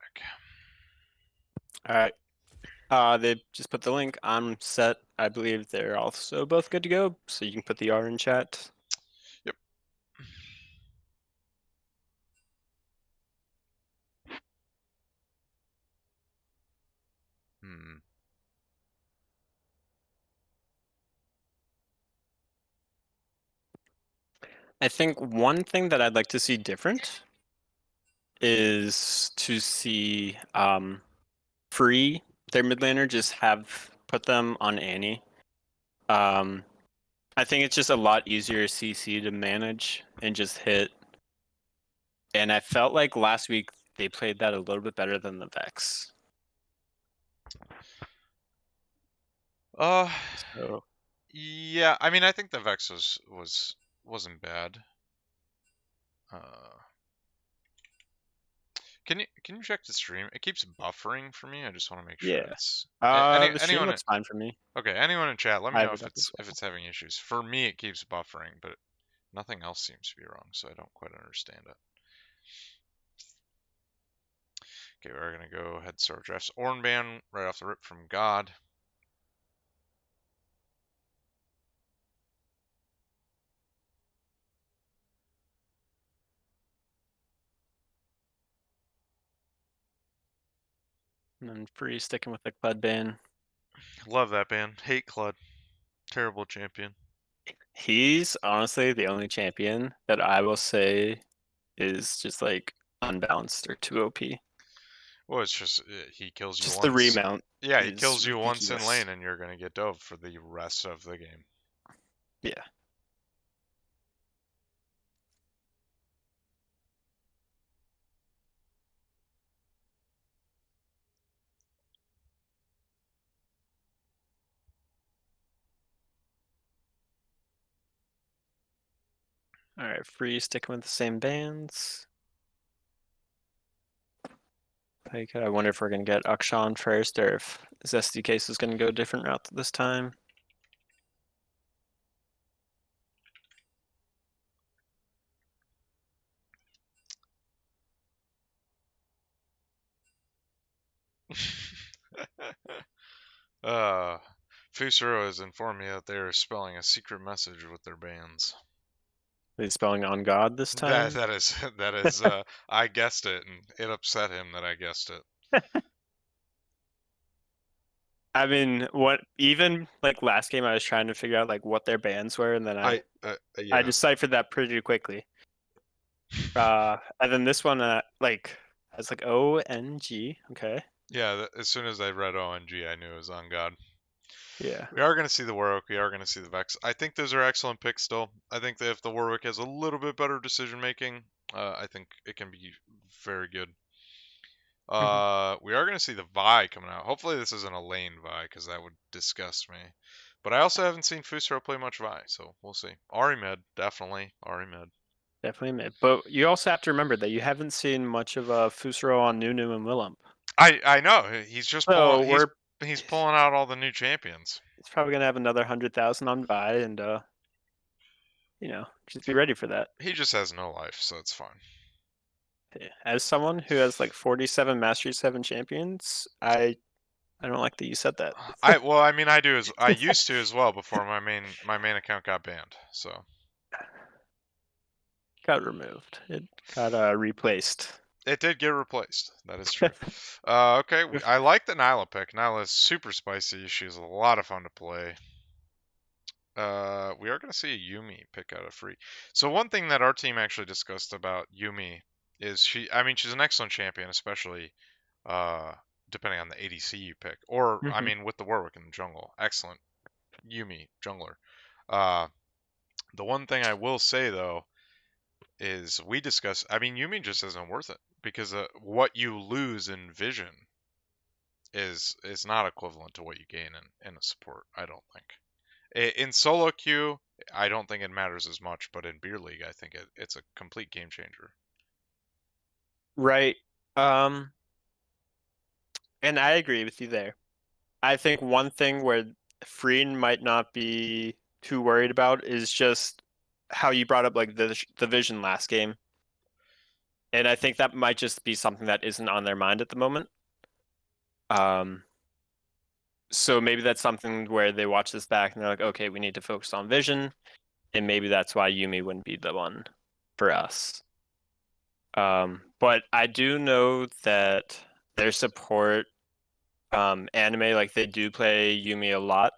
back. All right. They just put the link. I'm set. I believe they're also both good to go. So you can put the R in chat. Yep. I think one thing that I'd like to see different is to see Free, their mid laner, just have put them on Annie. I think it's just a lot easier CC to manage and just hit. And I felt like last week they played that a little bit better than the Vex. So Yeah, I mean, I think the Vex wasn't bad. Can you check the stream? It keeps buffering for me. I just want to make sure yeah, it's the stream anyone. looks fine for me. Okay, anyone in chat, let me I know have if it up as it's having issues. For me, it keeps buffering, but nothing else seems to be wrong, so I don't quite understand it. Okay, we're gonna go ahead and start drafts. Ornban right off the rip from God. And then Free sticking with the Clud ban. Love that band. Hate Clud. Terrible champion. He's honestly the only champion that I will say is just like unbalanced or too OP. Well, it's just he kills you Just once. the remount. Yeah, he is kills you once in ridiculous. lane, and you're gonna get dove for the rest of the game. Yeah. All right, Free sticking with the same bands. Like, I wonder if we're gonna get Akshan first, or if Zesty Case is gonna go a different route this time. Fusero has informed me that they are spelling a secret message with their bands. Are they spelling on God this time? That is I guessed it, and it upset him that I guessed it. I mean, what even like last game I was trying to figure out like what their bands were, and then I Yeah. deciphered that pretty quickly. And then this one, like I was like ONG, okay. Yeah, as soon as I read ONG, I knew it was on God. Yeah. We are going to see the Warwick. We are going to see the Vex. I think those are excellent picks still. I think that if the Warwick has a little bit better decision making, I think it can be very good. We are going to see the Vi coming out. Hopefully this isn't a lane Vi, because that would disgust me. But I also haven't seen Fusero play much Vi, so we'll see. Ahri mid, definitely. Ahri mid. Definitely mid. But you also have to remember that you haven't seen much of Fusero on Nunu and Willump. I know. He's just So pulling he's pulling out all the new champions. He's probably gonna have another 100,000 on buy, and just be ready for that. He just has no life, so it's fine. As someone who has like 47 Mastery 7 champions, I don't like that you said that. I mean I do I used to as well before my main account got banned. So got removed. It got replaced. it did get replaced. That is true. Okay, I like the Nyla pick. Nyla is super spicy. She's a lot of fun to play. We are going to see a Yuumi pick out of Free. So one thing that our team actually discussed about Yuumi is she's an excellent champion, especially depending on the ADC you pick. Or, I mean, with the Warwick in the jungle. Excellent Yuumi jungler. The one thing I will say, though, is we discussed, Yuumi just isn't worth it. Because what you lose in vision is not equivalent to what you gain in a support, I don't think. In solo queue, I don't think it matters as much, but in beer league, I think it's a complete game changer. Right. And I agree with you there. I think one thing where Freen might not be too worried about is just how you brought up like the vision last game. And I think that might just be something that isn't on their mind at the moment. So maybe that's something where they watch this back and they're like, okay, we need to focus on vision, and maybe that's why Yuumi wouldn't be the one for us. But I do know that their support, anime, like they do play Yuumi a lot,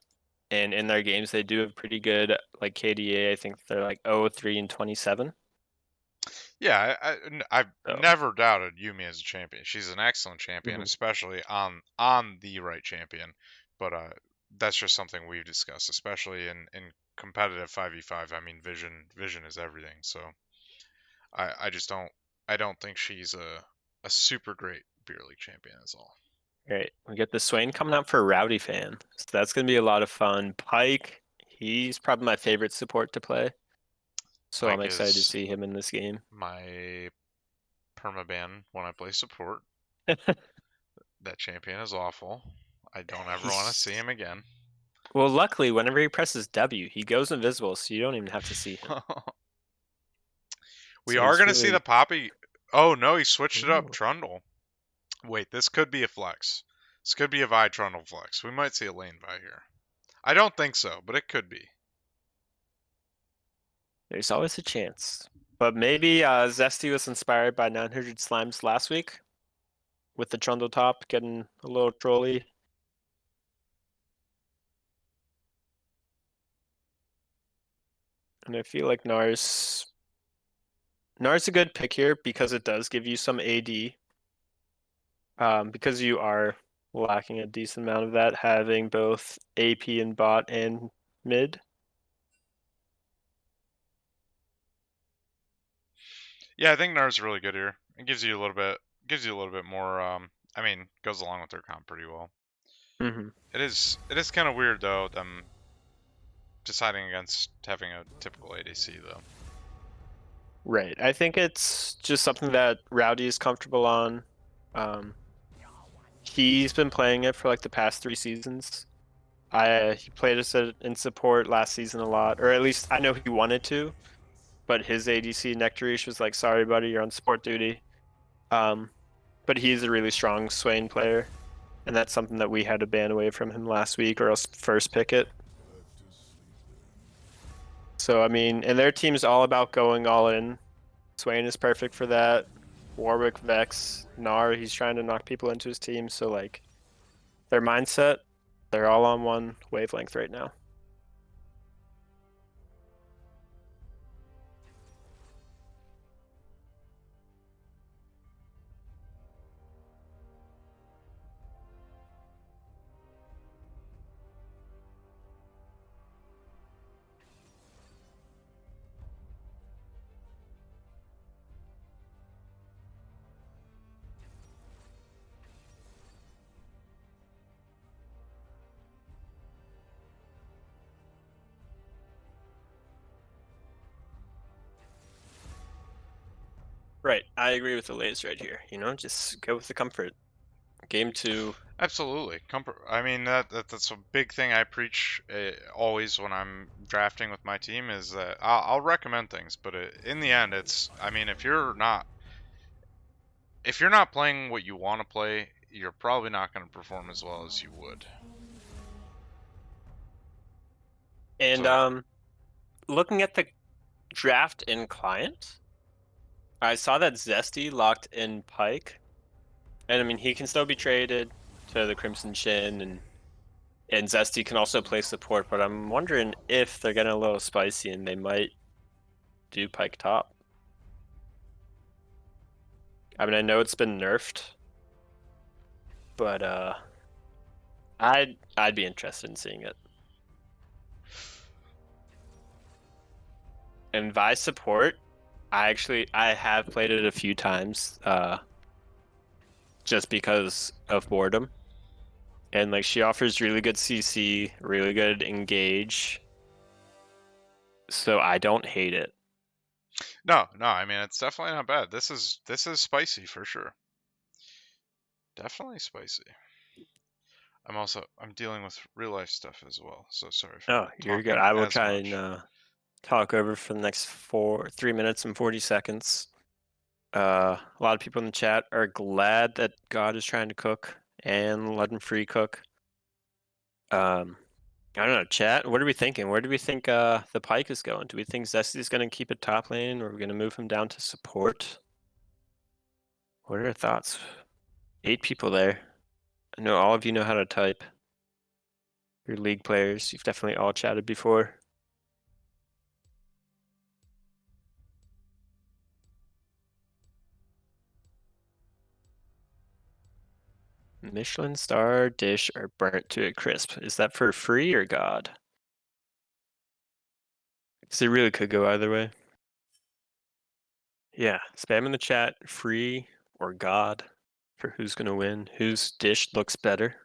and in their games they do have pretty good like KDA. I think they're like 0-3 and 27. Yeah, I've So never doubted Yumi as a champion. She's an excellent champion, Mhm. especially on the right champion. But that's just something we've discussed, especially in competitive 5v5. I mean, vision is everything. So I just don't think she's a super great beer league champion is all. Great. We get the Swain coming out for Rowdy fan. So that's gonna be a lot of fun. Pyke, he's probably my favorite support to play. So I'm Pyke excited to is see him in this game. my permaban when I play support. That champion is awful. I don't ever want to see him again. Well, luckily, whenever he presses W, he goes invisible, so you don't even have to see him. We So are he's going to see really- the Poppy. Oh, no, he switched it up. Ooh. Trundle. Wait, this could be a flex. This could be a Vi Trundle flex. We might see a lane Vi here. I don't think so, but it could be. There's always a chance. But maybe Zesty was inspired by 900 Slimes last week with the Trundle top getting a little trolly. And I feel like Nar's a good pick here because it does give you some AD. Because you are lacking a decent amount of that, having both AP and bot and mid. Yeah, I think Nar's really good here. It gives you a little bit more. I mean, goes along with their comp pretty well. Mm-hmm. It is kind of weird though them deciding against having a typical ADC though. Right. I think it's just something that Rowdy is comfortable on. He's been playing it for like the past 3 seasons. He played us in support last season a lot, or at least I know he wanted to, but his ADC Nectarish was like, "Sorry, buddy, you're on support duty." But he's a really strong Swain player, and that's something that we had to ban away from him last week, or else first pick it. So I mean, and their team's all about going all in. Swain is perfect for that. Warwick, Vex, Gnar, he's trying to knock people into his team. So like, their mindset, they're all on one wavelength right now. Right, I agree with the Lays right here. You know, just go with the comfort. Game 2. Absolutely, comfort. I mean that's a big thing I preach always when I'm drafting with my team is that I'll recommend things, but in the end, it's I mean if you're not playing what you want to play, you're probably not going to perform as well as you would. And So- looking at the draft in client, I saw that Zesty locked in Pyke. And I mean, he can still be traded to the Crimson Chin, and Zesty can also play support, but I'm wondering if they're getting a little spicy and they might do Pyke top. I mean, I know it's been nerfed, but I'd be interested in seeing it. And Vi support, I have played it a few times, just because of boredom. And like she offers really good CC, really good engage. So I don't hate it. No, I mean it's definitely not bad. This is spicy for sure. Definitely spicy. I'm dealing with real life stuff as well, so sorry for Oh, you're good. talking I will as try much. and talk over for the next 3 minutes and 40 seconds. A lot of people in the chat are glad that God is trying to cook and letting Free cook. I don't know, chat. What are we thinking? Where do we think the Pyke is going? Do we think Zesty's going to keep it top lane, or are we going to move him down to support? What are your thoughts? 8 people there. I know all of you know how to type. You're league players. You've definitely all chatted before. Michelin star dish or burnt to a crisp. Is that for Free or God? Because it really could go either way. Yeah, spam in the chat, Free or God, for who's gonna win, whose dish looks better.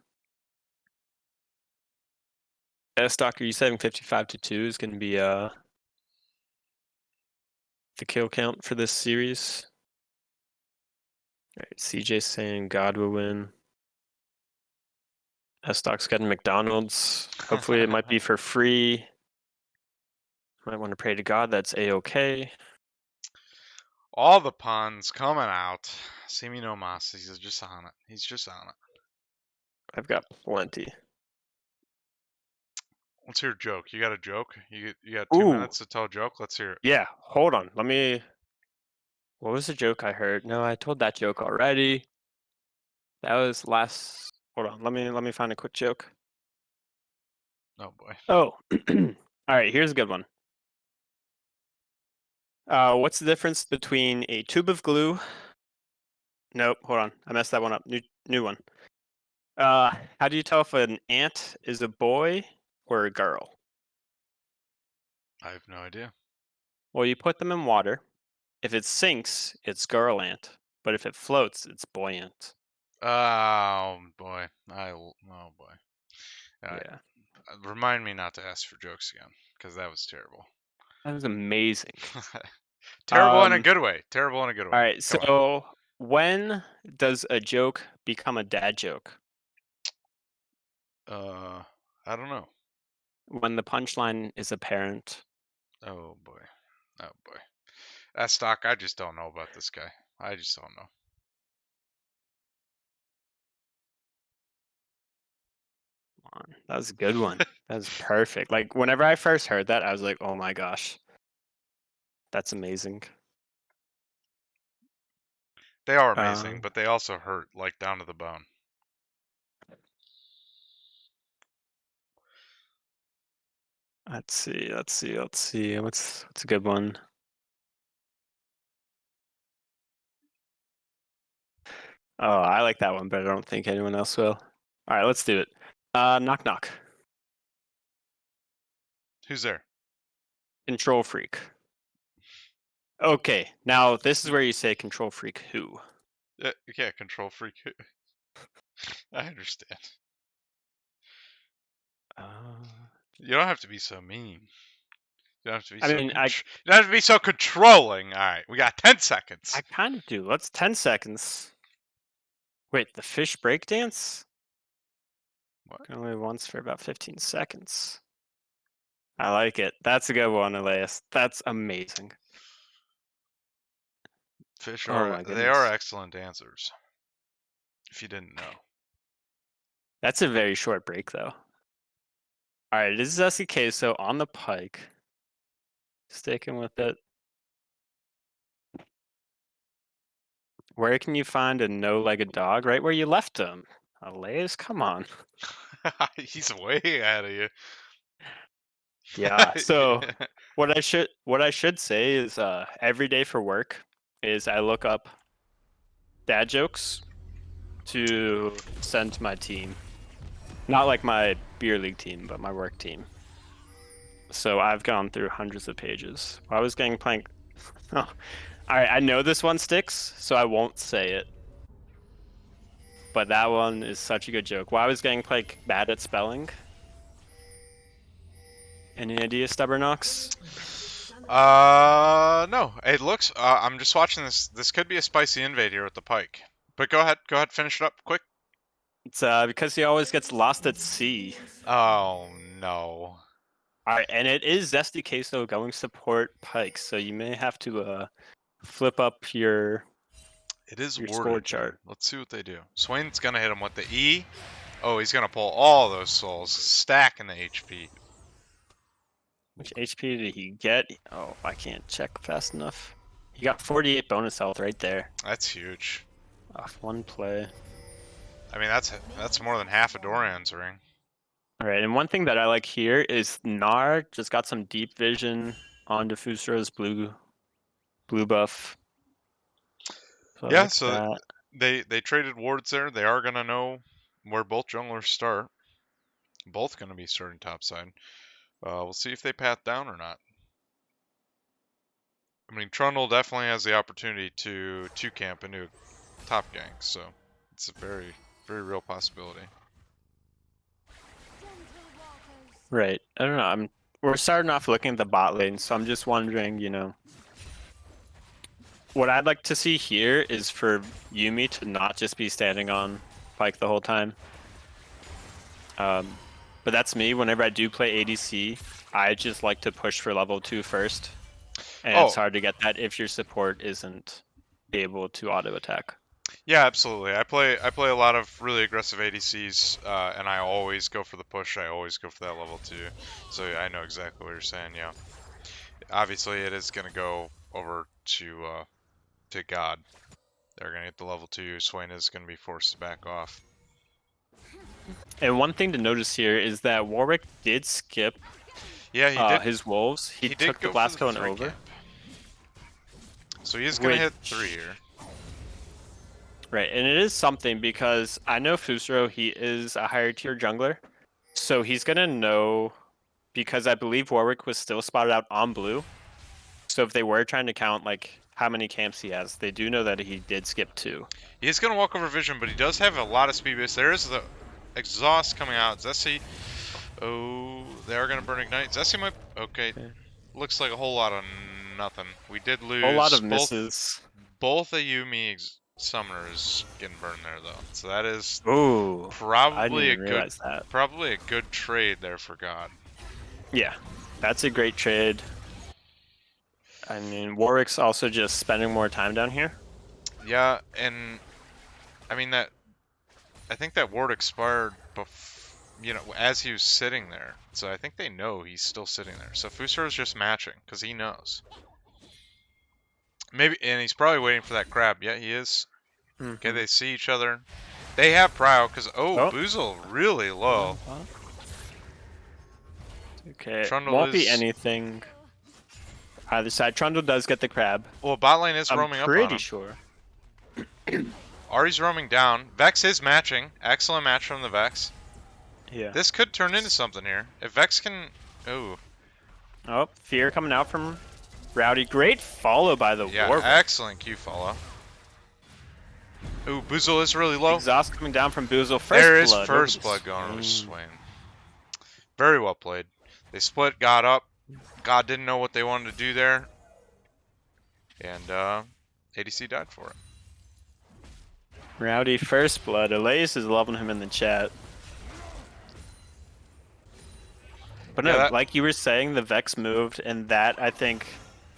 Stock, are you saying 55-2 is gonna be the kill count for this series? Alright, CJ saying God will win. Stock's getting McDonald's. Hopefully it might be for Free. Might want to pray to God that's A-okay. All the puns coming out. Simi no mas. He's just on it. He's just on it. I've got plenty. Let's hear a joke. You got a joke? You got 2 Ooh. minutes to tell a joke? Let's hear it. Yeah, hold on. Let me. What was the joke I heard? No, I told that joke already. That was last. Hold on. Let me find a quick joke. Oh boy. Oh, all right. Here's a good one. What's the difference between a tube of glue? Nope. Hold on. I messed that one up. New one. How do you tell if an ant is a boy or a girl? I have no idea. Well, you put them in water. If it sinks, it's girl ant. But if it floats, it's boy ant. Oh boy. Oh boy. Yeah. Remind me not to ask for jokes again, because that was terrible. That was amazing. Terrible in a good way. Terrible in a good way. All right. Come on. So when does a joke become a dad joke? I don't know. When the punchline is apparent. Oh boy. Oh boy. That stock, I just don't know about this guy. I just don't know. That was a good one. That was perfect. Like whenever I first heard that, I was like, "Oh my gosh, that's amazing." They are amazing, but they also hurt like down to the bone. Let's see. What's a good one? Oh, I like that one, but I don't think anyone else will. All right, let's do it. Knock knock. Who's there? Control freak. Okay, now this is where you say control freak who. Yeah, control freak. I understand. You don't have to be so mean. You don't have to be you don't have to be so controlling. All right, we got 10 seconds. I kind of do. Let's 10 seconds. Wait, the fish breakdance? What? Only once for about 15 seconds. I like it. That's a good one, Elias. That's amazing. Fish Oh are my they are goodness. excellent dancers. If you didn't know. That's a very short break though. All right, this is SEK, so on the Pyke. Sticking with it. Where can you find a no-legged dog? Right where you left him. Elias, come on. He's way ahead of you. Yeah. So what I should say is every day for work is I look up dad jokes to send to my team. Not like my beer league team, but my work team. So I've gone through hundreds of pages. I was getting playing. Oh, all right. I know this one sticks, so I won't say it. But that one is such a good joke. Why was Gangplank bad at spelling? Any idea, Stubbornox? No. It looks. I'm just watching this. This could be a spicy invade here with the Pyke. But go ahead. Go ahead. Finish it up quick. It's because he always gets lost at sea. Oh no. All right, and it is Zesty Queso going support Pyke, so you may have to flip up your It is your worded score here. chart. Let's see what they do. Swain's gonna hit him with the E. Oh, he's gonna pull all those souls, stacking the HP. Which HP did he get? Oh, I can't check fast enough. He got 48 bonus health right there That's huge. off one play. I mean, that's more than half a Doran's ring. All right, and one thing that I like here is Gnar just got some deep vision onto Fusro's blue buff. So I Yeah, like so that. they traded wards there. They are gonna know where both junglers start. Both gonna be starting top side. We'll see if they path down or not. I mean, Trundle definitely has the opportunity to camp into a top gank, so it's a very, very real possibility. Right. I don't know. We're starting off looking at the bot lane, so I'm just wondering, what I'd like to see here is for Yuumi to not just be standing on Pyke the whole time. But that's me. Whenever I do play ADC, I just like to push for level 2 first. And it's hard to get that if your support isn't able to auto attack. Yeah, absolutely. I play a lot of really aggressive ADCs, and I always go for the push. I always go for that level 2. So I know exactly what you're saying. Yeah. Obviously, it is gonna go over to God. They're gonna get the level 2. Swain is gonna be forced to back off. And one thing to notice here is that Warwick did skip Yeah, he did. his wolves. He did took the go blast for the cone 3 over. camp. So he is gonna hit Which- 3 here. Right, and it is something because I know Fusro, he is a higher tier jungler. So he's gonna know, because I believe Warwick was still spotted out on blue. So if they were trying to count like how many camps he has, they do know that he did skip 2. He is gonna walk over vision, but he does have a lot of speed boost. There is the exhaust coming out. Zessie. Oh, they are gonna burn ignite. Zessie might. Okay. Looks like a whole lot of nothing. We did lose. A whole lot of misses. Both a Yuumi summoners getting burned there though, so that is Ooh, I didn't probably a even good, realize that. probably a good trade there for God. Yeah, that's a great trade. I mean, Warwick's also just spending more time down here. Yeah, and I mean that. I think that ward expired as he was sitting there. So I think they know he's still sitting there. So Fusro's just matching because he knows. Maybe, and he's probably waiting for that crab. Yeah, he is. Okay, they see each other. They have prio because Boozle really low. Okay, Trundle won't be is- anything either side. Trundle does get the crab. Well, bot lane is I'm roaming up on pretty him. sure. Ari's roaming down. Vex is matching. Excellent match from the Vex. Yeah. This could turn into something here. If Vex can... Ooh. Oh, fear coming out from Rowdy. Great follow by the Yeah, Warwick. excellent Q follow. Ooh, Boozle is really low. Exhaust coming down from Boozle. There is blood. first Over the blood going over screen. Swain. Very well played. They split God up. God didn't know what they wanted to do there. And ADC died for it. Rowdy first blood. Elias is loving him in the chat. But Yeah, no, that- like you were saying, the Vex moved, and that I think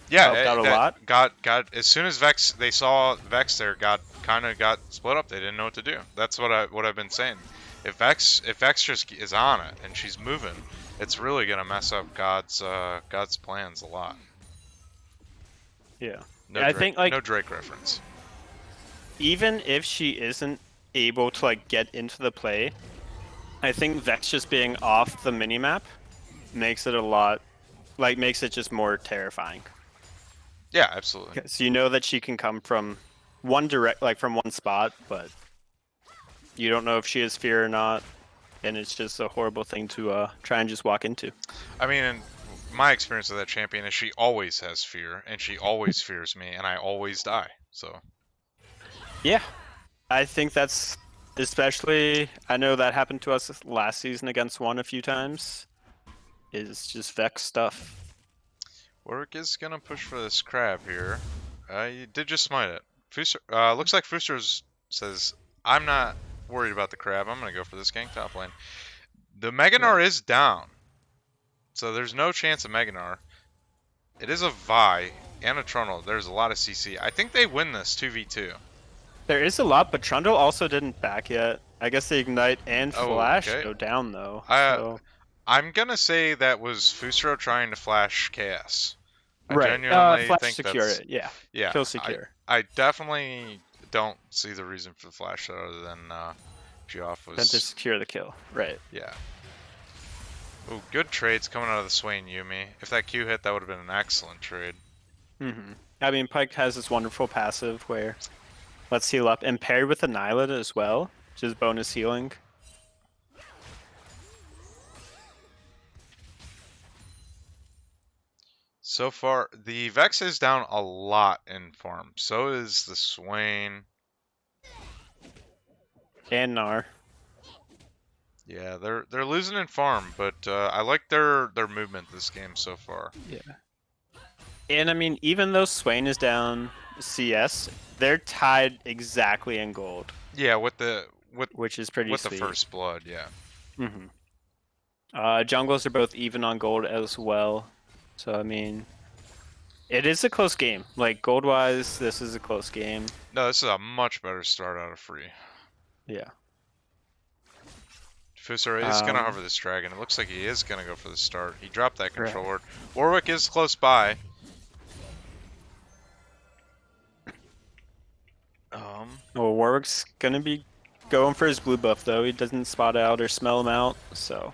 Yeah, helped out a lot. God, as soon as they saw Vex there, God kind of got split up. They didn't know what to do. That's what I've been saying. If Vex just is on it and she's moving, it's really gonna mess up God's plans a lot. Yeah. No I Drake, think, like- no Drake reference. Even if she isn't able to like get into the play, I think Vex just being off the minimap makes it makes it just more terrifying. Yeah, absolutely. So you know that she can come from from one spot, but you don't know if she has fear or not, and it's just a horrible thing to try and just walk into. I mean, in my experience with that champion is she always has fear, and she always fears me, and I always die. So Yeah, I think that's especially. I know that happened to us last season against one a few times. Is just Vex stuff. Warwick is gonna push for this crab here. He did just smite it. Looks like Fooster says, "I'm not worried about the crab. I'm gonna go for this gank top lane." The Meganar is down, so there's no chance of Meganar. It is a Vi and a Trundle. There's a lot of CC. I think they win this 2v2. There is a lot, but Trundle also didn't back yet. I guess the Ignite and Oh, Flash okay. go down though. I- So. I'm gonna say that was Fusro trying to flash KS. I Right. genuinely Flash think secure that's it. Yeah. yeah. Kill secure. I definitely don't see the reason for the flash other than Geoff Then to was secure the kill. Right. yeah. Ooh, good trades coming out of the Swain Yuumi. If that Q hit, that would have been an excellent trade. I mean, Pyke has this wonderful passive where let's heal up, and paired with Annihilate as well, which is bonus healing. So far, the Vex is down a lot in farm. So is the Swain. And Gnar. Yeah, they're losing in farm, but I like their movement this game so far. Yeah. And I mean, even though Swain is down CS, they're tied exactly in gold. Yeah, with which is pretty with sweet. the first blood, yeah. Jungles are both even on gold as well. So I mean, it is a close game. Like gold wise, this is a close game. No, this is a much better start out of free. Yeah. Fusro is gonna hover this dragon. It looks like he is gonna go for the start. He dropped that control ward. Warwick is close by. Well, Warwick's gonna be going for his blue buff though. He doesn't spot out or smell him out, so.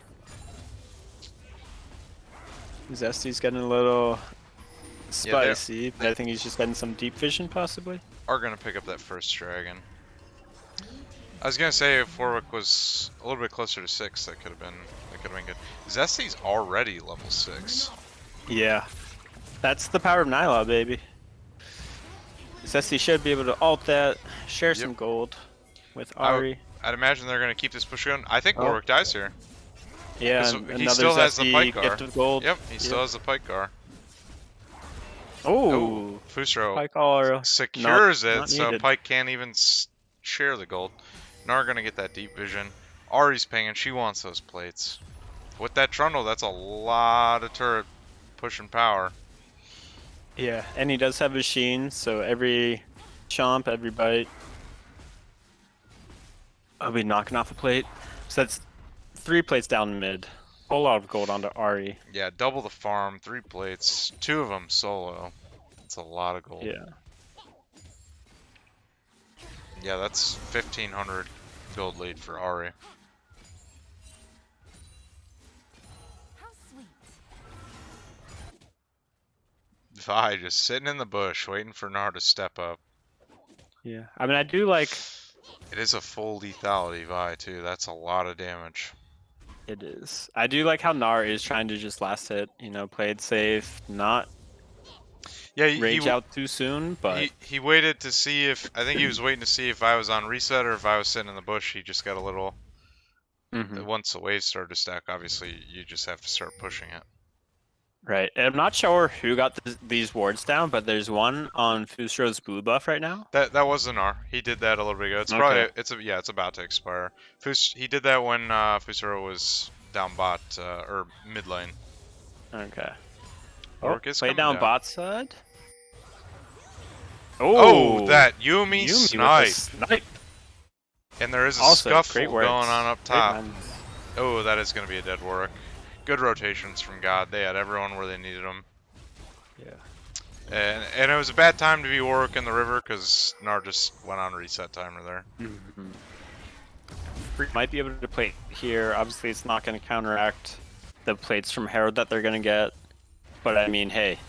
Zesty's getting a little spicy, but I think he's just getting some deep vision possibly. Are gonna pick up that first dragon. I was gonna say if Warwick was a little bit closer to 6, that could have been good. Zesty's already level 6. Yeah, that's the power of Nyla, baby. Zesty should be able to ult that, share some gold with Ahri. I'd imagine they're gonna keep this push going. I think Warwick dies here. Yeah, he still has the Pyke gift of gold. Yep, he still has the Pyke Gar. Oh, Fusro Pyke Gar secures it, not so needed. Pyke can't even share the gold. Gnar gonna get that deep vision. Ahri's pinging, she wants those plates. With that Trundle, that's a lot of turret pushing power. Yeah, and he does have a Sheen, so every chomp, every bite, I'll be knocking off a plate. So that's 3 plates down mid. Whole lot of gold onto Ahri. Yeah, double the farm, 3 plates, 2 of them solo. That's a lot of gold. Yeah. Yeah, that's 1,500 gold lead for Ahri. How sweet. Vi just sitting in the bush, waiting for Gnar to step up. Yeah, I mean, I do like... It is a full lethality Vi too. That's a lot of damage. It is. I do like how Gnar is trying to just last hit, you know, play it safe, not rage out too soon, but... He waited to see if... I think he was waiting to see if I was on reset or if I was sitting in the bush. He just got a little... Once the waves started to stack, obviously, you just have to start pushing it. Right. And I'm not sure who got these wards down, but there's one on Fusro's blue buff right now. That was an R. He did that a little bit ago. It's probably it's about to expire. He did that when Fusro was down bot or mid lane. Okay. Play down down bot side. Oh, that Yuumi snipe. Snipe. And there is a Also, scuffle great going words. on up top. Great minds. Oh, that is going to be a dead Warwick. Good rotations from God. They had everyone where they needed them. Yeah. And it was a bad time to be Warwick in the river because Gnar just went on reset timer there. Might be able to play here. Obviously, it's not going to counteract the plates from Herald that they're going to get. But I mean, hey,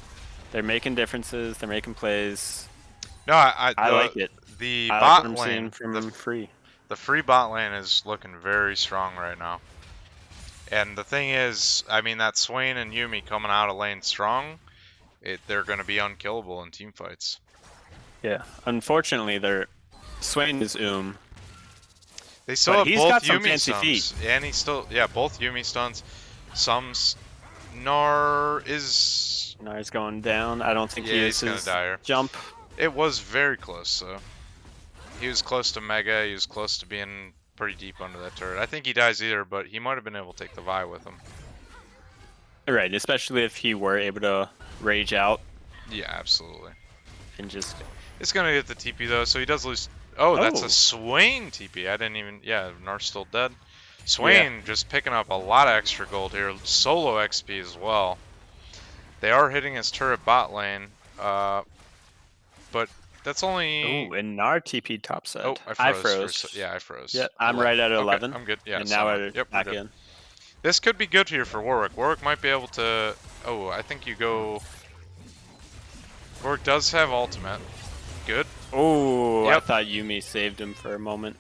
they're making differences. They're making plays. No, I like it. The I bot like what I'm lane, seeing from free. The free bot lane is looking very strong right now. And the thing is, I mean, that Swain and Yuumi coming out of lane strong, they're going to be unkillable in team fights. Yeah. Unfortunately, Swain is They still but have he's both got some Yuumi fancy stuns. feet. And he's still, yeah, both Yuumi stuns. Gnar is... Gnar's going down. I don't think he he's is going his to die here. jump. It was very close, though. He was close to Mega. He was close to being pretty deep under that turret. I think he dies either, but he might have been able to take the Vi with him. Right, especially if he were able to rage out. Yeah, absolutely. and just It's gonna get the TP though, so he does lose. Oh, that's Oh. a Swain TP. I didn't even. Yeah, Nar's still dead. Swain just picking up a lot of extra gold here. Solo XP as well. They are hitting his turret bot lane, but that's only. oh, and Gnar TP topside. Oh, I froze. Yeah, I froze. Yeah, I'm right at 11. Okay, I'm good. Yeah, and now so- we're yep, we're back good. in. This could be good here for Warwick. Warwick might be able to. Oh, I think you go. Warwick does have ultimate. Good. Oh, I Yep. thought Yumi saved him for a moment.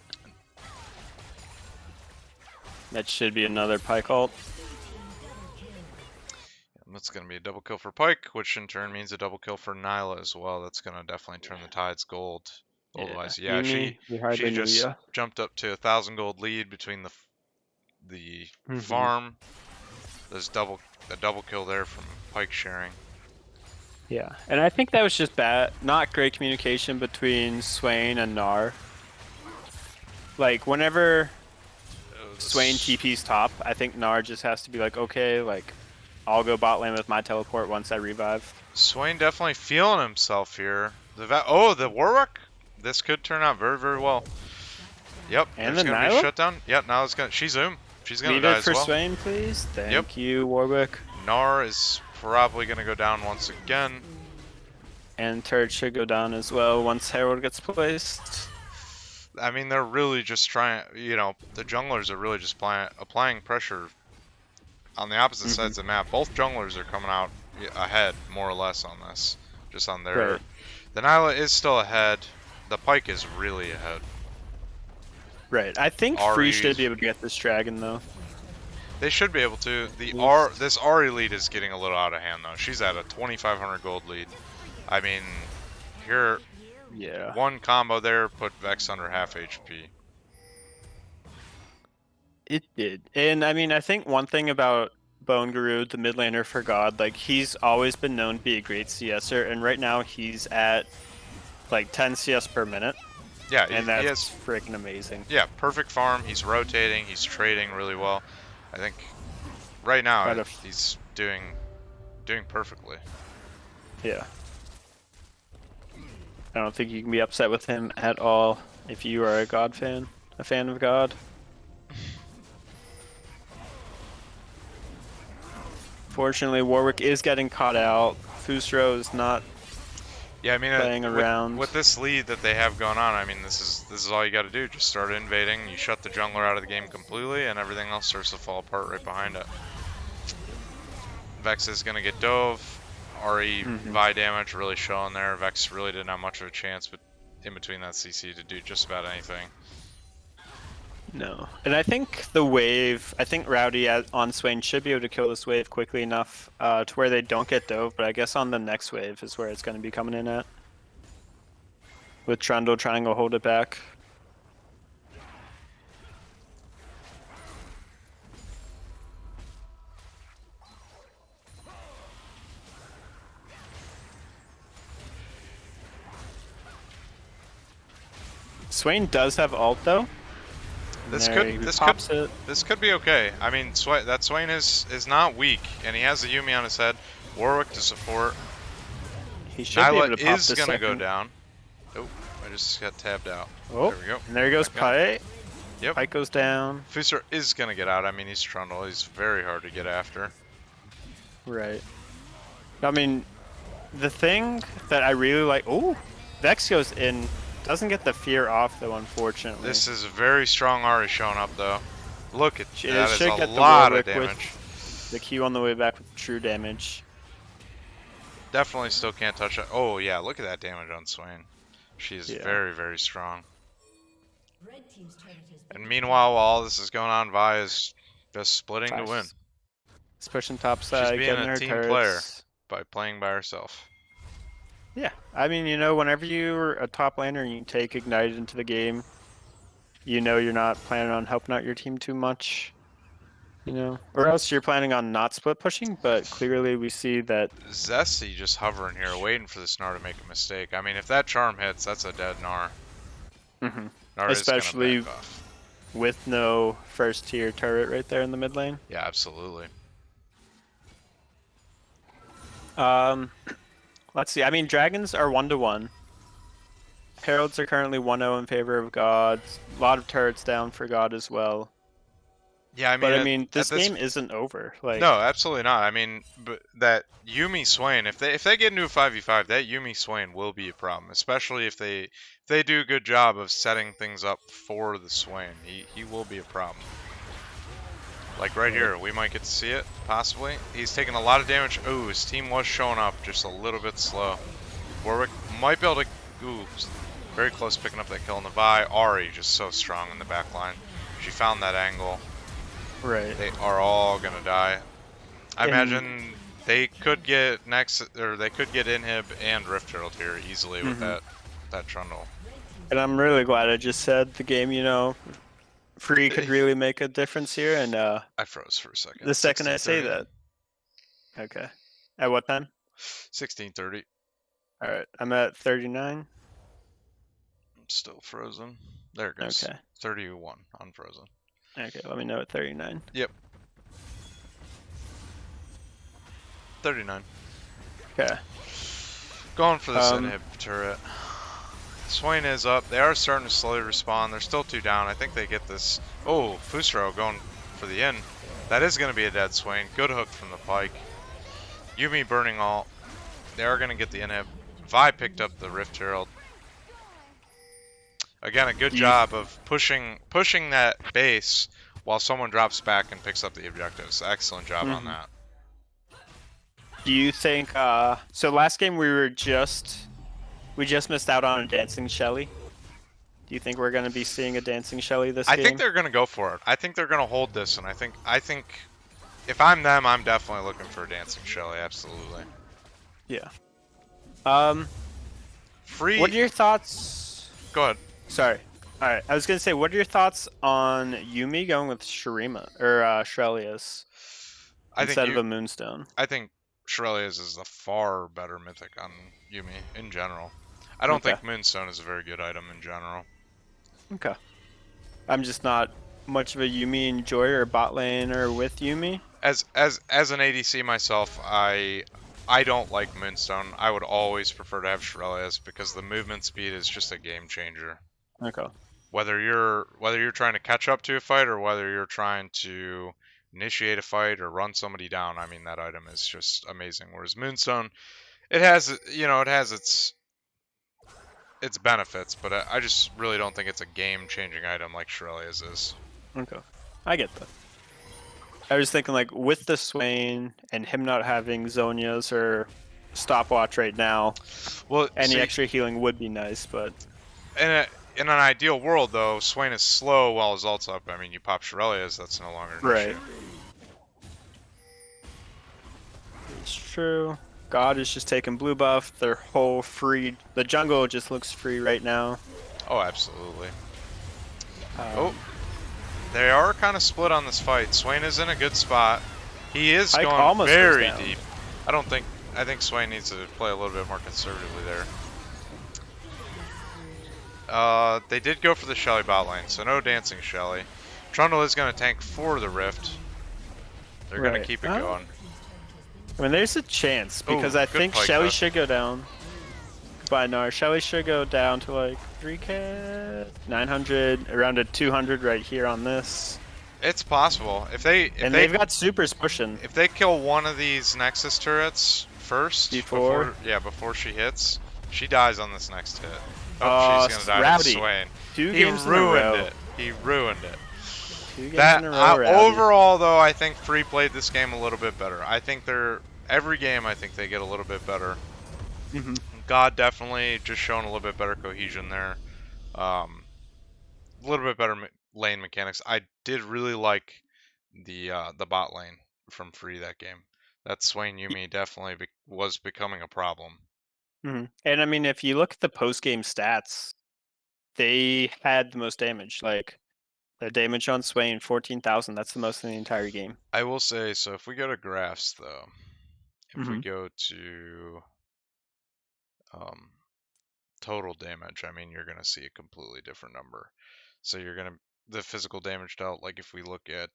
That should be another Pyke ult. That's going to be a double kill for Pyke, which in turn means a double kill for Nyla as well. That's going to definitely turn the tides gold. Otherwise, yeah, Yumi, we she hardly knew just ya. jumped up to 1,000 gold lead between the Mhm. farm. There's the double kill there from Pyke sharing. Yeah, and I think that was just not great communication between Swain and Gnar. Like, whenever Swain TP's top, I think Gnar just has to be like, okay, like, I'll go bot lane with my teleport once I revive. Swain definitely feeling himself here. The Warwick. This could turn out very, very well. Yep. And there's the gonna be Nyla? shutdown. Yep. Now it's gonna. She's She's gonna Leave die it as for well. Swain, please. Thank Yep. you, Warwick. Gnar is probably gonna go down once again. And turret should go down as well once Herald gets placed. I mean, they're really just trying. You know, the junglers are really just applying pressure on the opposite sides of the map. Both junglers are coming out ahead, more or less, on this. Just on their. Right. The Nyla is still ahead. The Pyke is really ahead. Right. I think Free Ari's- should be able to get this dragon, though. They should be able to. This Ahri lead is getting a little out of hand though. She's at a 2,500 gold lead. I mean, here, Yeah. one combo there put Vex under half HP. It did. And I mean, I think one thing about Bone Guru, the mid laner for God, like, he's always been known to be a great CSer, and right now he's at like 10 CS per minute, Yeah, and he that's has. freaking amazing. Yeah, perfect farm. He's rotating. He's trading really well. I think right now Right he's doing perfectly. Yeah. I don't think you can be upset with him at all if you are a God fan, a fan of God. Fortunately, Warwick is getting caught out. Fusro is not. Yeah, I mean, Playing around. with this lead that they have going on, I mean, this is all you got to do. Just start invading. You shut the jungler out of the game completely, and everything else starts to fall apart right behind it. Vex is gonna get dove. Ahri Vi damage really showing there. Vex really didn't have much of a chance, but in between that CC to do just about anything. No. And I think the wave, I think Rowdy on Swain should be able to kill this wave quickly enough to where they don't get dove, but I guess on the next wave is where it's going to be coming in at. With Trundle trying to hold it back. Swain does have ult though. This There, he could pops it. this could be okay. I mean, that Swain is not weak, and he has the Yumi on his head. Warwick to support. He should be able to Nyla pop is the gonna go second. down. Oh, I just got tabbed out. Oh, There we go. and there goes Back up. Pyke. Yep. Pyke goes down. Fusar is gonna get out. I mean, he's Trundle. He's very hard to get after. Right. I mean, the thing that I really like. Oh, Vex goes in. Doesn't get the fear off though, unfortunately. This is a very strong Ahri showing up though. Look at It that is should a get the lot of Warwick damage. with the Q on the way back with true damage. Definitely still can't touch it. Oh yeah, look at that damage on Swain. She is Yeah. very, very strong. Red team's turret has been And meanwhile, while all this is going on, Vi is just splitting to win It's pushing topside, being getting a her team turrets. player. by playing by herself. Yeah, I mean, you know, whenever you're a top laner and you take Ignited into the game, you know you're not planning on helping out your team too much. You know, or else you're planning on not split pushing, but clearly we see that. Zesty just hovering here, waiting for this Gnar to make a mistake. I mean, if that charm hits, that's a dead Gnar. Mhm. Gnar is Especially- gonna back off. With no first tier turret right there in the mid lane. Yeah, absolutely. Let's see. I mean, dragons are 1-1. Heralds are currently 1-0 in favor of God. A lot of turrets down for God as well. Yeah, I mean, But I at- mean, at this this game isn't over. Like, No, absolutely not. I mean, but that Yuumi Swain, if they get into a 5v5, that Yuumi Swain will be a problem, especially if they do a good job of setting things up for the Swain. He will be a problem. Like right here, we might get to see it, possibly. He's taking a lot of damage. Ooh, his team was showing up just a little bit slow. Warwick might be able to, ooh, very close picking up that kill on the Vi. Ari just so strong in the back line. She found that angle. right. They are all gonna die. I And- imagine they could get next, or they could get Inhib and Rift Herald here easily with Mhm. that Trundle. And I'm really glad I just said the game, Free could really make a difference here. And I froze for a second. the second I say 16:30. that. Okay. At what time? 16:30. All right. I'm at 39. I'm still frozen. There it goes. Okay. 31 unfrozen. Okay. Let me know at 39. 39. Okay. Going for this Um, Inhib turret. Swain is up. They are starting to slowly respawn. They're still 2 down. I think they get this. Oh, Fusro going for the in. That is going to be a dead Swain. Good hook from the Pike. Yuumi burning all. They are going to get the Inhib. Vi picked up the Rift Herald. Again, a good You- job of pushing that base while someone drops back and picks up the objectives. Excellent job on Mhm. that. Do you think? So last game we just missed out on a dancing Shelly. Do you think we're going to be seeing a dancing Shelly this I game? think they're going to go for it. I think they're going to hold this, and I think if I'm them, I'm definitely looking for a Dancing Shelly. Absolutely. Yeah. Free. What are your thoughts? Go ahead. Sorry. All right. I was gonna say, what are your thoughts on Yuumi going with Shurima or Shrelius I think instead of a Moonstone? I think Shurelius is a far better mythic on Yuumi in general. I don't Okay. think Moonstone is a very good item in general. Okay. I'm just not much of a Yuumi enjoyer or bot laner with Yuumi. As an ADC myself, I don't like Moonstone. I would always prefer to have Shurelius because the movement speed is just a game changer. Okay. Whether you're trying to catch up to a fight or whether you're trying to initiate a fight or run somebody down, I mean that item is just amazing. Whereas Moonstone, it has its benefits, but I just really don't think it's a game-changing item like Shurelius is. Okay. I get that. I was thinking like with the Swain and him not having Zonias or stopwatch right now, Well, any see, extra healing would be nice, but in an ideal world, though, Swain is slow while his ult's up. I mean, you pop Shurelius, that's no longer an Right. issue. it's true. God is just taking blue buff. Their whole free. The jungle just looks free right now. Oh, absolutely. Um, Oh, they are kind of split on this fight. Swain is in a good spot. He is Pike going almost goes very down. deep. I think Swain needs to play a little bit more conservatively there. They did go for the Shelly bot lane, so no dancing Shelly. Trundle is going to tank for the Rift. They're going Right. to keep it Oh. going. I mean, there's a chance because Ooh, I good think Pike Shelly cut. should go down. Goodbye, Nar. Shelly should go down to like 3k, 900, around a 200 right here on this. It's possible. If they They've got supers pushing. if they kill one of these Nexus turrets first, Before? before she hits, she dies on this next hit. Oh, She's gonna die Rowdy. to Swain. 2 He games in a row. ruined it. He ruined it. 2 games That in a row, Rowdy. overall, though, I think Free played this game a little bit better. I think every game. I think they get a little bit better. Mhm. God definitely just showing a little bit better cohesion there. A little bit better lane mechanics. I did really like the bot lane from Free that game. That Swain Yuumi definitely was becoming a problem. Mhm. And I mean, if you look at the post-game stats, they had the most damage. Like, the damage on Swain, 14,000. That's the most in the entire game. I will say, so if we go to graphs though, if we Mhm. go to total damage, I mean, you're going to see a completely different number. So you're going to, the physical damage dealt, like if we look at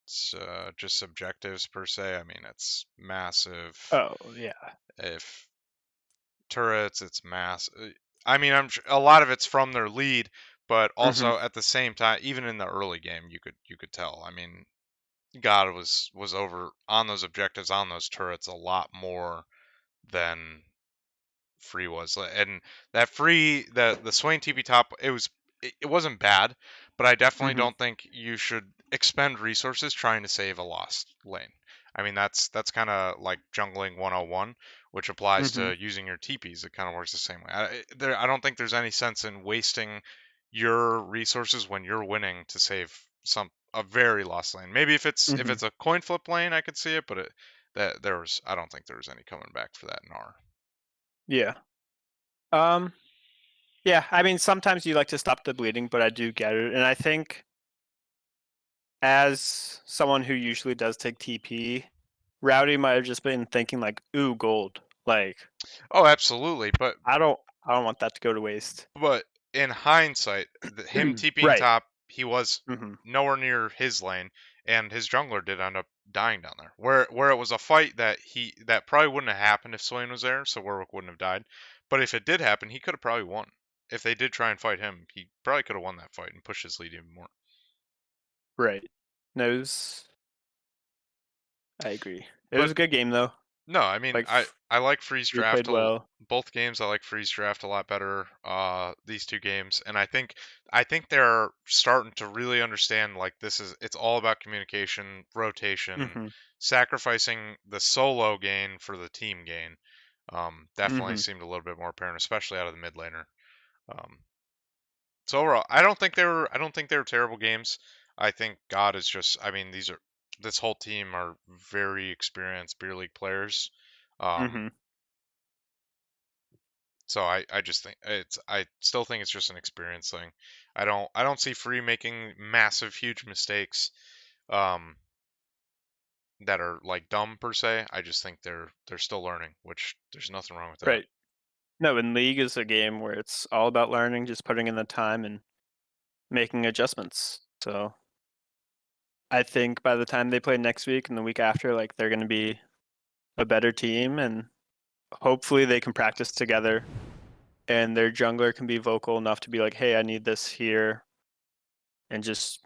just subjectives per se, I mean, it's massive. Oh, yeah. If turrets, it's mass. I mean, a lot of it's from their lead, but also Mm-hmm. at the same time, even in the early game, you could tell. I mean, God was over on those objectives, on those turrets a lot more than Free was. And that Free, the Swain TP top, it wasn't bad, but I definitely Mm-hmm. don't think you should expend resources trying to save a lost lane. I mean, that's kind of like jungling 101, which applies Mm-hmm. to using your TPs. It kind of works the same way. I don't think there's any sense in wasting your resources when you're winning to save a very lost lane. Maybe if it's Mm-hmm. a coin flip lane, I could see it, but I don't think there was any coming back for that in R. Yeah. Yeah, I mean, sometimes you like to stop the bleeding, but I do get it. And I think as someone who usually does take TP, Rowdy might have just been thinking like, ooh, gold. Like, Oh, absolutely, but I don't want that to go to waste. in hindsight, him TPing Right. top, he was Mm-hmm. nowhere near his lane, and his jungler did end up dying down there. Where it was a fight that probably wouldn't have happened if Swain was there, so Warwick wouldn't have died. But if it did happen, he could have probably won. If they did try and fight him, he probably could have won that fight and pushed his lead even more. Right. No, I agree. It But was a good game though. no, I mean, Like, I like Freeze we Draft played well. both games. I like Freeze Draft a lot better. These two games, and I think they're starting to really understand like it's all about communication, rotation, Mm-hmm. sacrificing the solo gain for the team gain. Definitely Mm-hmm. seemed a little bit more apparent, especially out of the mid laner. So overall, I don't think they were terrible games. I think God is just. I mean, this whole team are very experienced beer league players. Mm-hmm. So I just think I still think it's just an experience thing. I don't see Free making massive huge mistakes that are like dumb per se. I just think they're still learning, which there's nothing wrong with that. Right. No, and League is a game where it's all about learning, just putting in the time and making adjustments. So I think by the time they play next week and the week after, like they're going to be a better team, and hopefully they can practice together, and their jungler can be vocal enough to be like, "Hey, I need this here," and just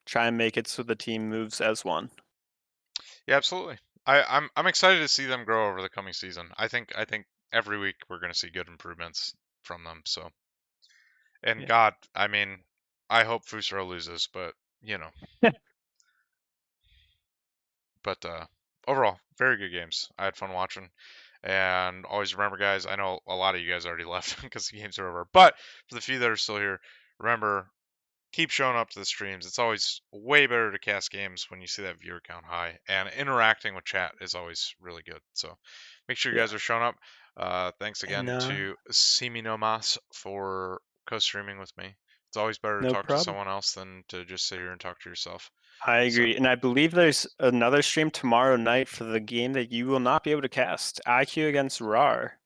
try and make it so the team moves as one. Yeah, absolutely. I'm excited to see them grow over the coming season. I think every week we're going to see good improvements from them. So, and Yeah. God, I mean, I hope Fusaro loses, but you know. But overall, very good games. I had fun watching. And always remember, guys, I know a lot of you guys already left because the games are over. But for the few that are still here, remember, keep showing up to the streams. It's always way better to cast games when you see that viewer count high. And interacting with chat is always really good. So make sure you Yeah. guys are showing up. Thanks again And to Simi Nomas for co-streaming with me. It's always better to no talk to problem. someone else than to just sit here and talk to yourself. I So- agree. And I believe there's another stream tomorrow night for the game that you will not be able to cast. IQ against RAR.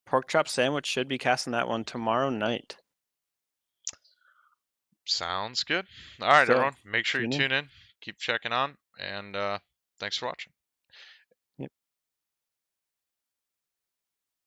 Pork chop sandwich should be casting that one tomorrow night. Sounds good. All right, So, everyone. Make sure you tune in. tune in. Keep checking on. And thanks for watching.